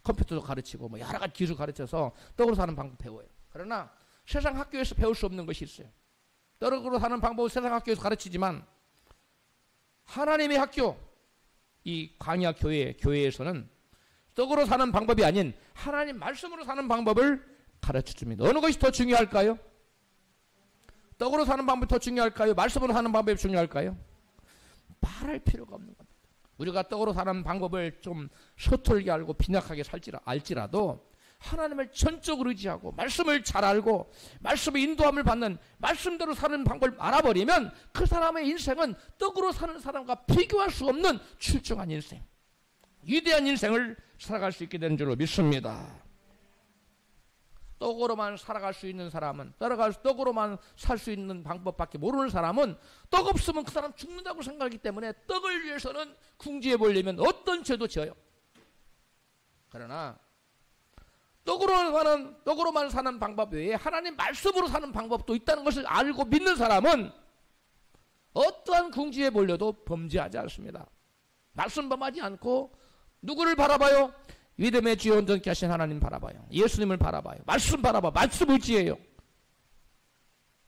컴퓨터도 가르치고 뭐 여러 가지 기술 가르쳐서 떡으로 사는 방법 배워요. 그러나 세상 학교에서 배울 수 없는 것이 있어요. 떡으로 사는 방법을 세상 학교에서 가르치지만 하나님의 학교, 이 광야 교회에서는 떡으로 사는 방법이 아닌 하나님 말씀으로 사는 방법을 가르쳐줍니다. 어느 것이 더 중요할까요? 떡으로 사는 방법이 더 중요할까요? 말씀으로 사는 방법이 중요할까요? 말할 필요가 없는 겁니다. 우리가 떡으로 사는 방법을 좀 서툴게 알고 빈약하게 알지라도 하나님을 전적으로 의지하고 말씀을 잘 알고 말씀의 인도함을 받는 말씀대로 사는 방법을 알아버리면 그 사람의 인생은 떡으로 사는 사람과 비교할 수 없는 출중한 인생, 위대한 인생을 살아갈 수 있게 되는 줄로 믿습니다. 떡으로만 살아갈 수 있는 사람은, 떡으로만 살 수 있는 방법밖에 모르는 사람은 떡 없으면 그 사람 죽는다고 생각하기 때문에 떡을 위해서는 궁지에 몰리면 어떤 죄도 지어요. 그러나 떡으로만 사는 방법 외에 하나님 말씀으로 사는 방법도 있다는 것을 알고 믿는 사람은 어떠한 궁지에 몰려도 범죄하지 않습니다. 말씀 범하지 않고 누구를 바라봐요? 믿음의 주여 온전케 하신 하나님 바라봐요. 예수님을 바라봐요. 말씀 바라봐. 말씀 의지해요.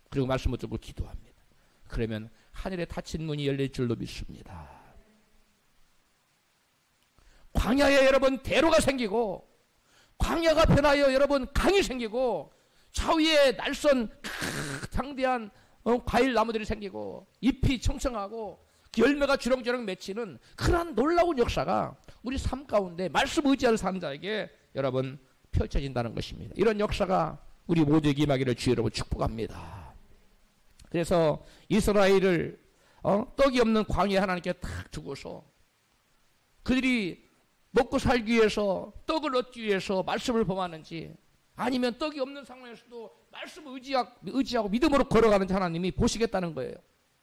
그리고 말씀 붙들고 기도합니다. 그러면 하늘에 닫힌 문이 열릴 줄로 믿습니다. 광야에 여러분 대로가 생기고, 광야가 변하여 여러분 강이 생기고, 좌우에 날선 장대한 과일 나무들이 생기고, 잎이 청청하고 열매가 주렁주렁 맺히는 그러한 놀라운 역사가 우리 삶 가운데 말씀 의지하는 사는 자에게 여러분 펼쳐진다는 것입니다. 이런 역사가 우리 모두에게 임하기를 주여 여러분 축복합니다. 그래서 이스라엘을 떡이 없는 광야에 하나님께 탁 두고서 그들이 먹고 살기 위해서, 떡을 얻기 위해서 말씀을 범하는지, 아니면 떡이 없는 상황에서도 말씀을 의지하고 믿음으로 걸어가는지 하나님이 보시겠다는 거예요.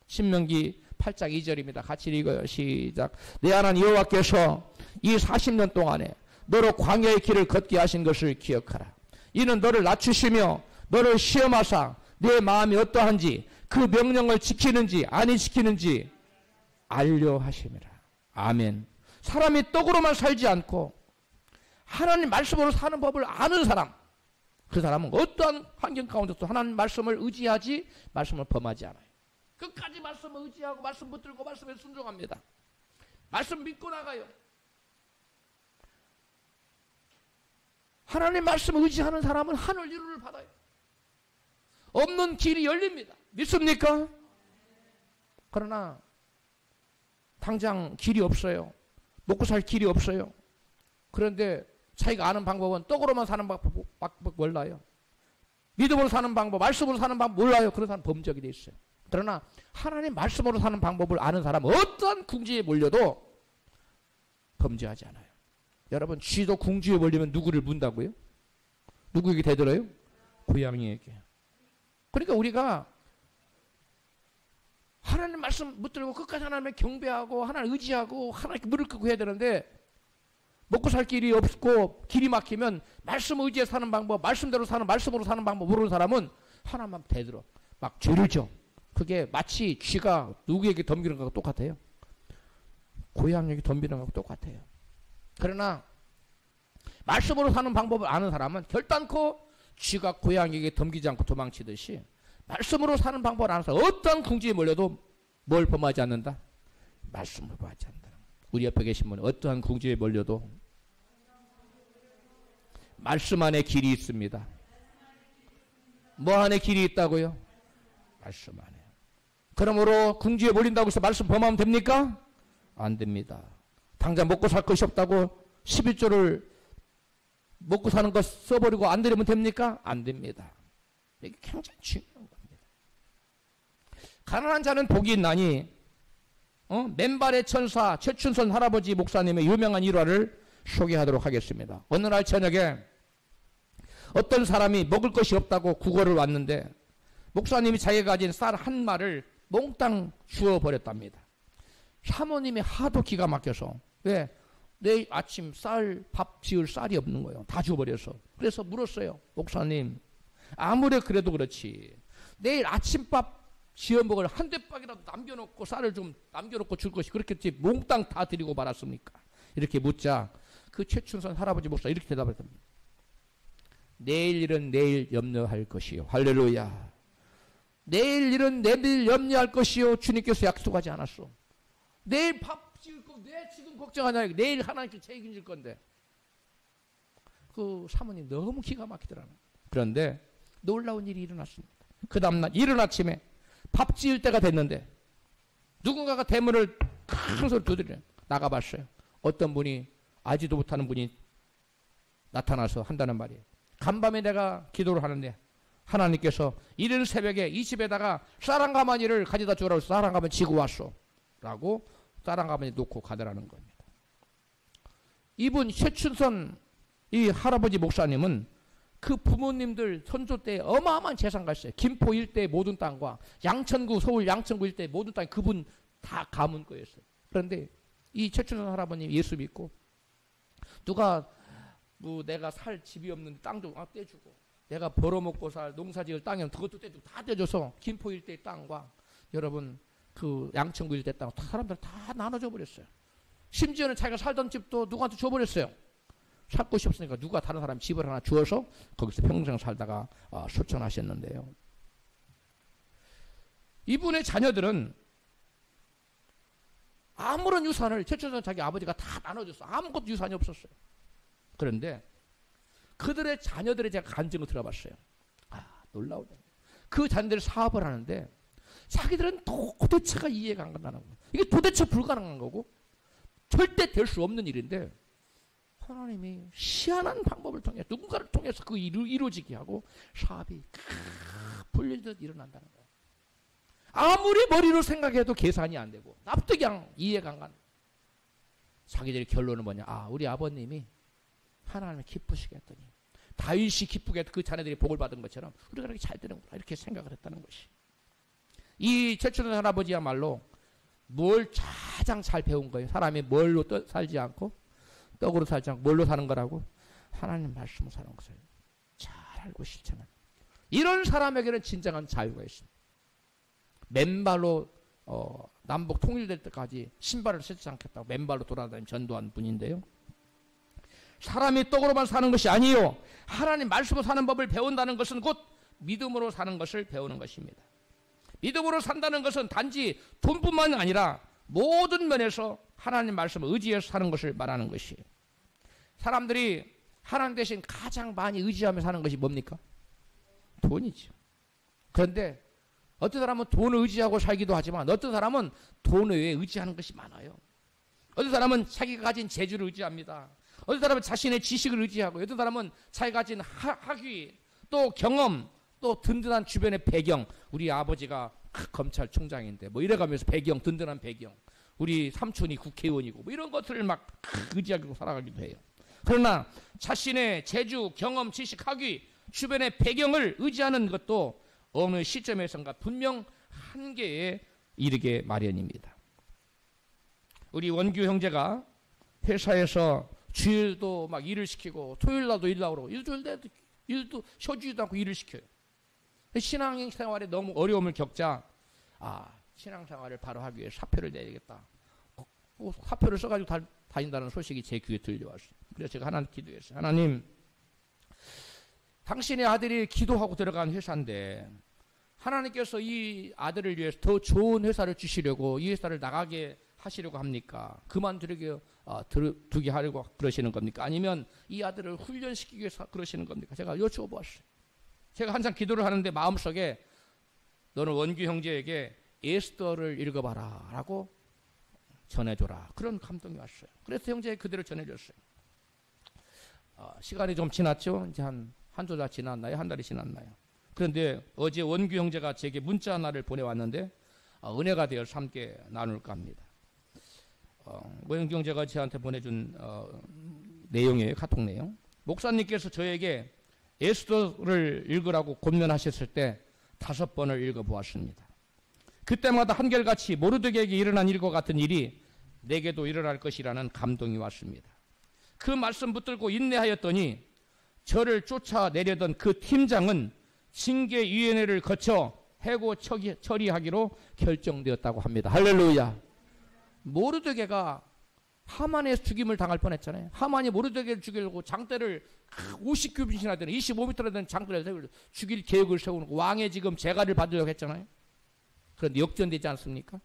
신명기 8장 2절입니다. 같이 읽어요. 시작. 내 하나님 여호와께서 이 40년 동안에 너로 광야의 길을 걷게 하신 것을 기억하라. 이는 너를 낮추시며 너를 시험하사 내 마음이 어떠한지 그 명령을 지키는지 아니 지키는지 알려 하심이라. 아멘. 사람이 떡으로만 살지 않고 하나님 말씀으로 사는 법을 아는 사람, 그 사람은 어떠한 환경 가운데서도 하나님 말씀을 의지하지 말씀을 범하지 않아요. 끝까지 말씀을 의지하고 말씀 붙들고 말씀에 순종합니다. 말씀 믿고 나가요. 하나님 말씀을 의지하는 사람은 하늘 위로를 받아요. 없는 길이 열립니다. 믿습니까? 그러나 당장 길이 없어요. 먹고 살 길이 없어요. 그런데 자기가 아는 방법은 떡으로만 사는 방법 몰라요. 믿음으로 사는 방법, 말씀으로 사는 방법 몰라요. 그런 사람 범적이 돼 있어요. 그러나 하나님 말씀으로 사는 방법을 아는 사람은 어떤 궁지에 몰려도 범죄하지 않아요. 여러분, 쥐도 궁지에 몰리면 누구를 문다고요? 누구에게 되돌아요? 고양이에게. 그러니까 우리가 하나님 말씀 붙들고 끝까지 하나님을 경배하고 하나님 의지하고 하나님께 무릎 꿇고 해야 되는데, 먹고 살 길이 없고 길이 막히면 말씀 의지에 사는 방법, 말씀대로 사는, 말씀으로 사는 방법 모르는 사람은 하나만 대들어 막 죄를 져. 그게 마치 쥐가 누구에게 덤비는 것과 똑같아요. 고양이에게 덤비는 것과 똑같아요. 그러나 말씀으로 사는 방법을 아는 사람은 결단코 쥐가 고양이에게 덤기지 않고 도망치듯이 말씀으로 사는 방법을 아는 사람, 어떤 궁지에 몰려도 뭘 범하지 않는다? 말씀을 범하지 않는다. 우리 옆에 계신 분은 어떠한 궁지에 몰려도 말씀 안에 길이 있습니다. 뭐 안에 길이 있다고요? 말씀 안에. 그러므로 궁지에 몰린다고 해서 말씀 범하면 됩니까? 안 됩니다. 당장 먹고 살 것이 없다고 11조를 먹고 사는 것 써버리고 안 드리면 됩니까? 안 됩니다. 이게 굉장히 중요한 겁니다. 가난한 자는 복이 있나니 맨발의 천사 최춘선 할아버지 목사님의 유명한 일화를 소개하도록 하겠습니다. 어느 날 저녁에 어떤 사람이 먹을 것이 없다고 구걸을 왔는데 목사님이 자기가 가진 쌀 한 마를 몽땅 주워버렸답니다. 사모님이 하도 기가 막혀서, 왜? 내일 아침 밥 지을 쌀이 없는 거예요. 다 주워버려서. 그래서 물었어요. 목사님, 아무리 그래도 그렇지 내일 아침밥 지어 먹을 한 대박이라도 남겨놓고 쌀을 좀 남겨놓고 줄 것이 그렇겠지 몽땅 다 드리고 말았습니까? 이렇게 묻자 그 최춘선 할아버지 목사 이렇게 대답을 합니다. 내일 일은 내일 염려할 것이요. 할렐루야. 내일 일은 내일 염려할 것이요. 주님께서 약속하지 않았어. 내일 밥 지을 거 왜 지금 걱정하냐. 내일 하나님께 책임질 건데. 그 사모님 너무 기가 막히더라고요. 그런데 놀라운 일이 일어났습니다. 그 다음날 이른 아침에 밥 지을 때가 됐는데 누군가가 대문을 큰 소리 두드려요. 나가봤어요. 어떤 분이 알지도 못하는 분이 나타나서 한다는 말이에요. 간밤에 내가 기도를 하는데 하나님께서 이른 새벽에 이 집에다가 쌀 한 가마니를 가져다 주라고 쌀 한 가마니 지고 왔어 라고 쌀 한 가마니 놓고 가더라는 겁니다. 이분 최춘선 이 할아버지 목사님은 그 부모님들 선조 때 어마어마한 재산가 있어요. 김포 일대 모든 땅과 양천구 서울 양천구 일대 모든 땅이 그분 다 가문 거였어요. 그런데 이 최춘선 할아버님 예수 믿고 누가 뭐 내가 살 집이 없는데 땅 좀 떼주고 내가 벌어먹고 살 농사지을 땅이면 그것도 떼주고 다 떼줘서 김포 일대 땅과 여러분 그 양천구 일대 땅 사람들 다 나눠줘 버렸어요. 심지어는 자기가 살던 집도 누구한테 줘버렸어요. 살 곳이 없으니까 누가 다른 사람 집을 하나 주어서 거기서 평생 살다가 소천하셨는데요. 이분의 자녀들은 아무런 유산을 최초선 자기 아버지가 다 나눠줬어. 아무것도 유산이 없었어요. 그런데 그들의 자녀들의 제가 간증을 들어봤어요. 놀라우다. 그 자녀들이 사업을 하는데 자기들은 도대체가 이해가 안 간다는 거예요. 이게 도대체 불가능한 거고 절대 될 수 없는 일인데 하나님이 희한한 방법을 통해 누군가를 통해서 그 일을 이루어지게 하고 사업이 불리듯 일어난다는 거예요. 아무리 머리로 생각해도 계산이 안 되고 납득이 이해가 안 가는 거예요. 자기들의 결론은 뭐냐? 우리 아버님이 하나님을 기쁘시게 했더니 다윗이 기쁘게 그 자녀들이 복을 받은 것처럼 우리가 이렇게 잘 되는구나 이렇게 생각을 했다는 것이. 이 최초선 할아버지야말로 뭘 가장 잘 배운 거예요. 사람이 뭘로 살지 않고 떡으로 살지 않고 뭘로 사는 거라고? 하나님 말씀으로 사는 것을 잘 알고 실천하는. 이런 사람에게는 진정한 자유가 있습니다. 맨발로 남북 통일될 때까지 신발을 신지 않겠다고 맨발로 돌아다니며 전도한 분인데요. 사람이 떡으로만 사는 것이 아니요. 하나님 말씀으로 사는 법을 배운다는 것은 곧 믿음으로 사는 것을 배우는 것입니다. 믿음으로 산다는 것은 단지 돈뿐만 아니라 모든 면에서 하나님 말씀을 의지해서 사는 것을 말하는 것이에요. 사람들이 하나님 대신 가장 많이 의지하며 사는 것이 뭡니까? 돈이죠. 그런데 어떤 사람은 돈을 의지하고 살기도 하지만 어떤 사람은 돈 외에 의지하는 것이 많아요. 어떤 사람은 자기가 가진 재주를 의지합니다. 어떤 사람은 자신의 지식을 의지하고 어떤 사람은 자기가 가진 학위 또 경험 또 든든한 주변의 배경. 우리 아버지가 검찰총장인데 뭐 이래가면서 배경 든든한 배경. 우리 삼촌이 국회의원이고 뭐 이런 것들을 막 의지하고 살아가기도 해요. 그러나 자신의 재주, 경험, 지식, 학위, 주변의 배경을 의지하는 것도 어느 시점에선가 분명 한계에 이르게 마련입니다. 우리 원규 형제가 회사에서 주일도 막 일을 시키고 토요일날도 일 나오고 일도 쉬지도 않고 일을 시켜요. 신앙생활에 너무 어려움을 겪자 신앙생활을 바로 하기 위해 사표를 내야겠다. 사표를 써가지고 다닌다는 소식이 제 귀에 들려왔어요. 그래서 제가 하나님 기도했어요. 하나님, 당신의 아들이 기도하고 들어간 회사인데 하나님께서 이 아들을 위해서 더 좋은 회사를 주시려고 이 회사를 나가게 하시려고 합니까? 그만두게 하려고 그러시는 겁니까? 아니면 이 아들을 훈련시키기 위해서 그러시는 겁니까? 제가 여쭤보았어요. 제가 항상 기도를 하는데 마음속에 너는 원규 형제에게 에스더를 읽어봐라 라고 전해줘라. 그런 감동이 왔어요. 그래서 형제에 그대로 전해줬어요. 시간이 좀 지났죠? 이제 한 주 다 지났나요? 한 달이 지났나요? 그런데 어제 원규 형제가 제게 문자 하나를 보내왔는데 은혜가 되어서 함께 나눌까 합니다. 원규 형제가 저한테 보내준 내용이에요. 카톡 내용. 목사님께서 저에게 에스더를 읽으라고 권면하셨을 때 5번을 읽어보았습니다. 그때마다 한결같이 모르드게에게 일어난 일과 같은 일이 내게도 일어날 것이라는 감동이 왔습니다. 그 말씀 붙들고 인내하였더니 저를 쫓아내려던 그 팀장은 징계위원회를 거쳐 해고 처리하기로 결정되었다고 합니다. 할렐루야. 모르드게가 하만의 죽임을 당할 뻔했잖아요. 하만이 모르드게를 죽이려고 장대를 50규빗이나 되는 25m나 되는 장대를 죽일 계획을 세우고 왕의 지금 재가를 받으려고 했잖아요. 그런데 역전되지 않습니까?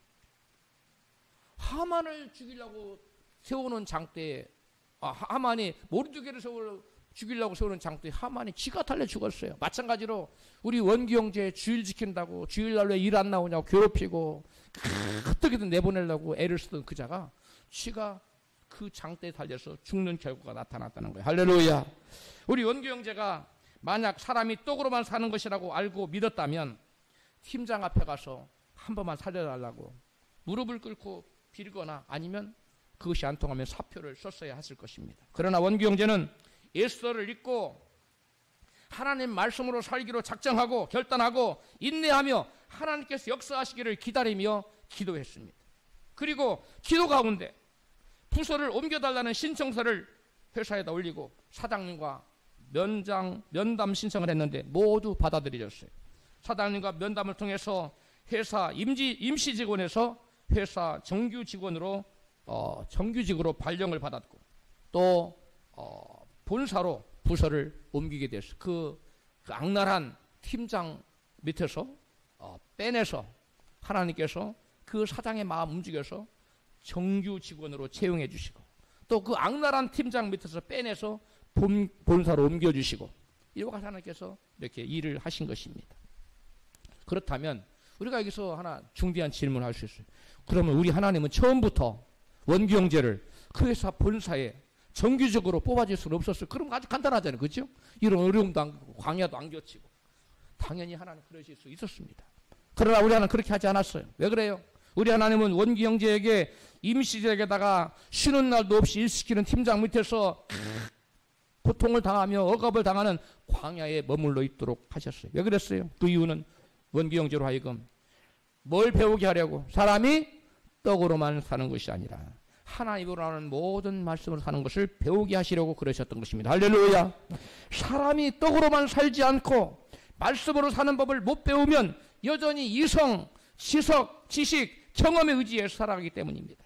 하만을 죽이려고 세우는 장대에 하만이 모르드게를 죽이려고 세우는 장대에 하만이 쥐가 달려 죽었어요. 마찬가지로 우리 원기 형제 주일 지킨다고 주일날 왜 일 안 나오냐고 괴롭히고 어떻게든 내보내려고 애를 쓰던 그 자가 쥐가 그 장대에 달려서 죽는 결과가 나타났다는 거예요. 할렐루야. 우리 원기 형제가 만약 사람이 떡으로만 사는 것이라고 알고 믿었다면 팀장 앞에 가서 한 번만 살려달라고 무릎을 꿇고 빌거나 아니면 그것이 안 통하면 사표를 썼어야 했을 것입니다. 그러나 원기 형제는 에스더를 읽고 하나님 말씀으로 살기로 작정하고 결단하고 인내하며 하나님께서 역사하시기를 기다리며 기도했습니다. 그리고 기도 가운데 부서를 옮겨달라는 신청서를 회사에다 올리고 사장님과 면담 신청을 했는데 모두 받아들여졌어요. 사장님과 면담을 통해서 회사 임시 직원에서 회사 정규 직원으로 정규직으로 발령을 받았고 또 본사로 부서를 옮기게 됐어요. 그 악랄한 팀장 밑에서 빼내서 하나님께서 그 사장의 마음 움직여서 정규 직원으로 채용해 주시고 또 그 악랄한 팀장 밑에서 빼내서 본사로 옮겨주시고 이와 같이 하나님께서 이렇게 일을 하신 것입니다. 그렇다면 우리가 여기서 하나 중대한 질문을 할 수 있어요. 그러면 우리 하나님은 처음부터 원기 형제를 그 회사 본사에 정규적으로 뽑아줄 수는 없었어요. 그럼 아주 간단하잖아요. 그렇죠? 이런 어려움도 안 겪고 광야도 안 겪히고 당연히 하나님 그러실 수 있었습니다. 그러나 우리 하나님은 그렇게 하지 않았어요. 왜 그래요? 우리 하나님은 원기 형제에게 임시직에다가 쉬는 날도 없이 일시키는 팀장 밑에서 고통을 당하며 억압을 당하는 광야에 머물러 있도록 하셨어요. 왜 그랬어요? 그 이유는 원기 형제로 하여금 뭘 배우게 하려고? 사람이 떡으로만 사는 것이 아니라 하나님으로 하는 모든 말씀으로 사는 것을 배우게 하시려고 그러셨던 것입니다. 할렐루야. 사람이 떡으로만 살지 않고 말씀으로 사는 법을 못 배우면 여전히 이성, 지석, 지식, 경험에 의지해서 살아가기 때문입니다.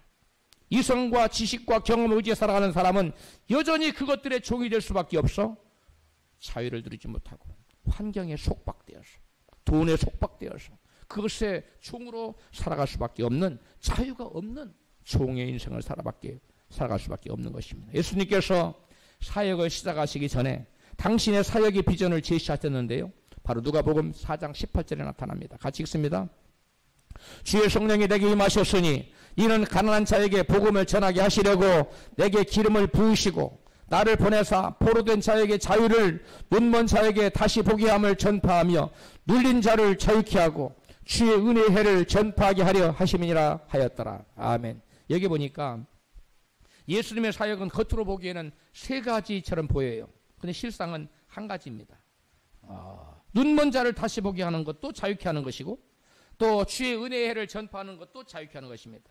이성과 지식과 경험에 의지해 살아가는 사람은 여전히 그것들의 종이 될 수밖에 없어 자유를 누리지 못하고 환경에 속박되어서 돈에 속박되어서 그것의 종으로 살아갈 수밖에 없는 자유가 없는 종의 인생을 살아갈 수밖에 없는 것입니다. 예수님께서 사역을 시작하시기 전에 당신의 사역의 비전을 제시하셨는데요. 바로 누가복음 4장 18절에 나타납니다. 같이 읽습니다. 주의 성령이 내게 임하셨으니 이는 가난한 자에게 복음을 전하게 하시려고 내게 기름을 부으시고 나를 보내사 포로된 자에게 자유를 눈먼 자에게 다시 보게 함을 전파하며 눌린 자를 자유케 하고 주의 은혜의 해를 전파하게 하려 하심이니라 하였더라. 아멘. 여기 보니까 예수님의 사역은 겉으로 보기에는 세 가지처럼 보여요. 근데 실상은 한 가지입니다. 눈먼 자를 다시 보게 하는 것도 자유케 하는 것이고 또 주의 은혜의 해를 전파하는 것도 자유케 하는 것입니다.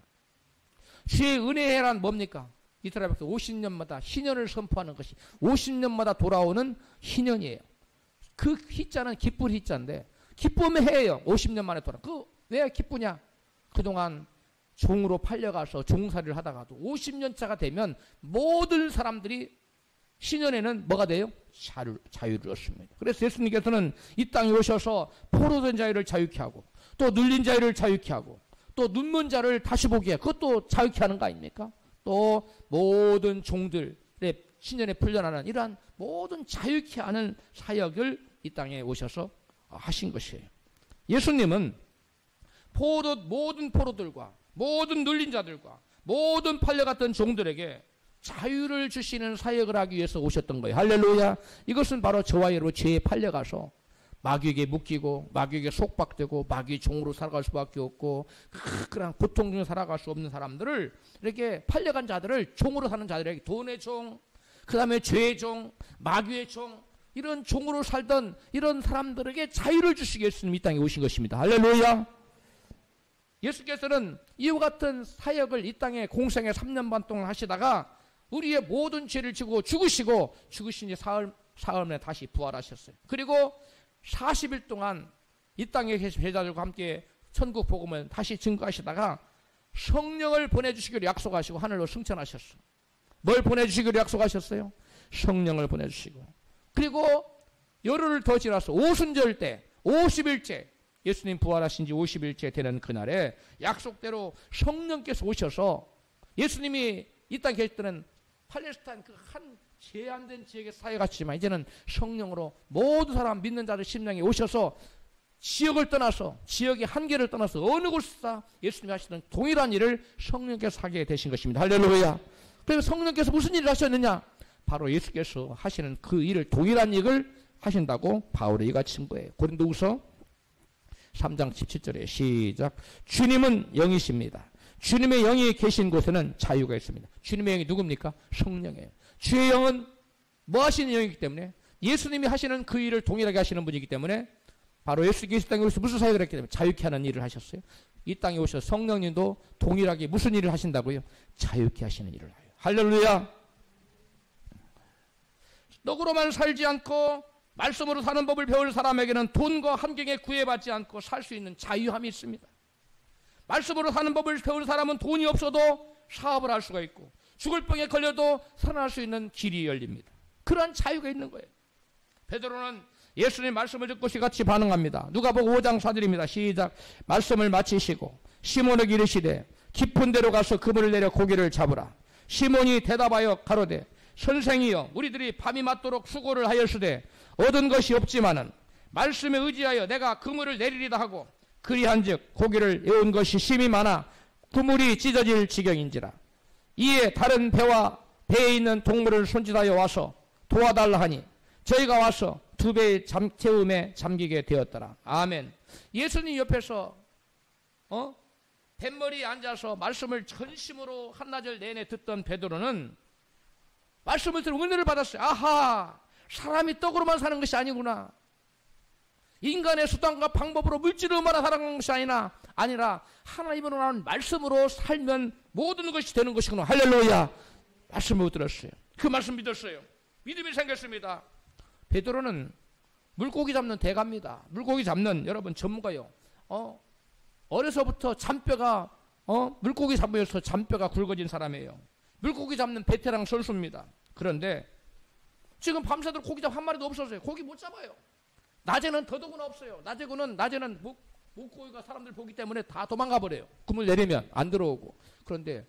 주의 은혜의 해란 뭡니까? 이스라엘에서 50년마다 희년을 선포하는 것이 50년마다 돌아오는 희년이에요. 그 희자는 기쁜 희자인데 기쁨의 해예요. 50년 만에 돌아. 왜 기쁘냐? 그동안 종으로 팔려가서 종살이를 하다가도 50년 차가 되면 모든 사람들이 신년에는 뭐가 돼요? 자유를 얻습니다. 그래서 예수님께서는 이 땅에 오셔서 포로된 자유를 자유케 하고 또 눌린 자유를 자유케 하고 또 눈먼 자를 다시 보게 해요. 그것도 자유케 하는 거 아닙니까? 또 모든 종들의 신년에 풀려나는 이러한 모든 자유케 하는 사역을 이 땅에 오셔서 하신 것이에요. 예수님은 모든 포로들과 모든 눌린 자들과 모든 팔려갔던 종들에게 자유를 주시는 사역을 하기 위해서 오셨던 거예요. 할렐루야. 이것은 바로 저와 여러분 죄에 팔려가서 마귀에게 묶이고 마귀에게 속박되고 마귀의 종으로 살아갈 수밖에 없고 그런 고통 중에 살아갈 수 없는 사람들을 이렇게 팔려간 자들을 종으로 사는 자들에게 돈의 종, 그 다음에 죄의 종, 마귀의 종 이런 종으로 살던 이런 사람들에게 자유를 주시기 위해서 이 땅에 오신 것입니다. 할렐루야. 예수께서는 이와 같은 사역을 이 땅에 공생에 3년 반 동안 하시다가 우리의 모든 죄를 지고 죽으시고 죽으신 지 사흘 만에 다시 부활하셨어요. 그리고 40일 동안 이 땅에 계신 제자들과 함께 천국 복음을 다시 증거하시다가 성령을 보내주시기로 약속하시고 하늘로 승천하셨어요. 뭘 보내주시기로 약속하셨어요? 성령을 보내주시고 그리고 열흘을 더 지나서 오순절 때 50일째 예수님 부활하신 지 50일째 되는 그날에 약속대로 성령께서 오셔서 예수님이 이 땅에 계실 때는 팔레스타인 그 한 제한된 지역에 사역하시지만 이제는 성령으로 모든 사람 믿는 자들 심령에 오셔서 지역을 떠나서 지역의 한계를 떠나서 어느 곳에서 예수님이 하시던 동일한 일을 성령께서 하게 되신 것입니다. 할렐루야. 그래서 성령께서 무슨 일을 하셨느냐? 바로 예수께서 하시는 그 일을 동일한 일을 하신다고 바울이 이같이 친 거예요. 고린도후서 3장 17절에 시작. 주님은 영이십니다. 주님의 영이 계신 곳에는 자유가 있습니다. 주님의 영이 누굽니까? 성령이에요. 주의 영은 뭐 하시는 영이기 때문에 예수님이 하시는 그 일을 동일하게 하시는 분이기 때문에 바로 예수께서 이 땅에 오셔서 무슨 사역을 했기 때문에 자유케 하는 일을 하셨어요. 이 땅에 오셔서 성령님도 동일하게 무슨 일을 하신다고요? 자유케 하시는 일을 해요. 할렐루야. 떡으로만 살지 않고 말씀으로 사는 법을 배울 사람에게는 돈과 환경에 구애받지 않고 살 수 있는 자유함이 있습니다. 말씀으로 사는 법을 배울 사람은 돈이 없어도 사업을 할 수가 있고 죽을 병에 걸려도 살아날 수 있는 길이 열립니다. 그러한 자유가 있는 거예요. 베드로는 예수님 말씀을 듣고 같이 반응합니다. 누가복음 5장 4절입니다. 시작. 말씀을 마치시고 시몬에게 이르시되 깊은 데로 가서 그물을 내려 고기를 잡으라. 시몬이 대답하여 가로되 선생이여 우리들이 밤이 맞도록 수고를 하였으되 얻은 것이 없지만은 말씀에 의지하여 내가 그물을 내리리다 하고 그리한즉 고기를 에운 것이 심히 많아 그물이 찢어질 지경인지라. 이에 다른 배에 있는 동물을 손짓하여 와서 도와달라 하니 저희가 와서 2배의 채움에 잠기게 되었더라. 아멘. 예수님 옆에서 뱃머리에 앉아서 말씀을 전심으로 한나절 내내 듣던 베드로는 말씀을 들어 은혜를 받았어요. 아하, 사람이 떡으로만 사는 것이 아니구나. 인간의 수단과 방법으로 물질로만 살아가는 것이 아니라 하나님으로 나온 말씀으로 살면 모든 것이 되는 것이구나. 할렐루야. 말씀을 못 들었어요. 그 말씀 믿었어요. 믿음이 생겼습니다. 베드로는 물고기 잡는 대가입니다. 물고기 잡는 여러분 전문가요. 어려서부터 잔뼈가 물고기 잡으면서 잔뼈가 굵어진 사람이에요. 물고기 잡는 베테랑 선수입니다. 그런데 지금 밤새도록 고기 잡 한 마리도 없었어요. 고기 못 잡아요. 낮에는 더더구나 없어요. 낮에는 물고기가 사람들 보기 때문에 다 도망가 버려요. 그물 내리면 안 들어오고. 그런데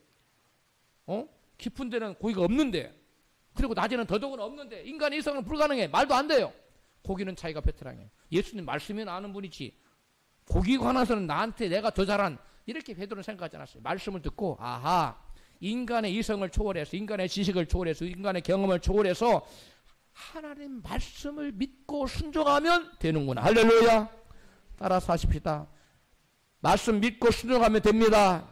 깊은 데는 고기가 없는데, 그리고 낮에는 더더구나 없는데 인간의 이성은 불가능해. 말도 안 돼요. 고기는 자기가 베테랑이에요. 예수님 말씀이 아는 분이지 고기 관해서는 나한테 내가 더 잘한, 이렇게 베드로는 생각하지 않았어요. 말씀을 듣고 아하, 인간의 이성을 초월해서, 인간의 지식을 초월해서, 인간의 경험을 초월해서 하나님 말씀을 믿고 순종하면 되는구나. 할렐루야. 따라서 하십시다. 말씀 믿고 순종하면 됩니다.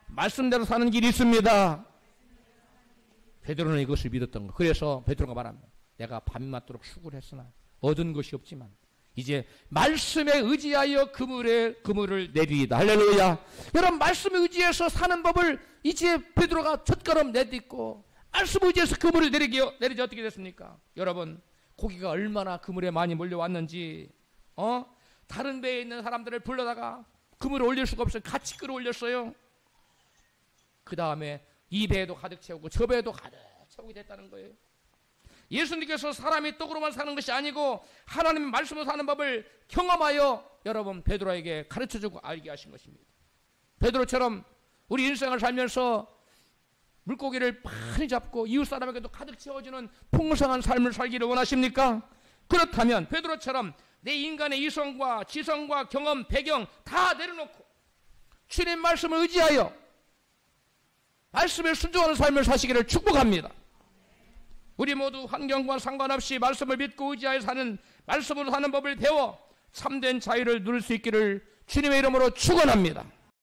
말씀대로 사는 길이 있습니다. 베드로는 이것을 믿었던 거. 그래서 베드로가 말합니다. 내가 밤이 맞도록 수고를 했으나 얻은 것이 없지만 이제 말씀에 의지하여 그물을 내리이다. 할렐루야. 여러분, 말씀에 의지해서 사는 법을 이제 베드로가 첫걸음 내딛고 말씀에 의지해서 그물을 내리지 어떻게 됐습니까? 여러분, 고기가 얼마나 그물에 많이 몰려왔는지 다른 배에 있는 사람들을 불러다가 그물을 올릴 수가 없어요. 같이 끌어올렸어요. 그 다음에 이 배에도 가득 채우고 저 배에도 가득 채우게 됐다는 거예요. 예수님께서 사람이 떡으로만 사는 것이 아니고 하나님의 말씀으로 사는 법을 경험하여 여러분 베드로에게 가르쳐주고 알게 하신 것입니다. 베드로처럼 우리 인생을 살면서 물고기를 많이 잡고 이웃 사람에게도 가득 채워주는 풍성한 삶을 살기를 원하십니까? 그렇다면 베드로처럼 내 인간의 이성과 지성과 경험, 배경 다 내려놓고 주님 말씀을 의지하여 말씀에 순종하는 삶을 사시기를 축복합니다. 우리 모두 환경과 상관없이 말씀을 믿고 의지하여 사는, 말씀으로 사는 법을 배워 참된 자유를 누릴 수 있기를 주님의 이름으로 축원합니다.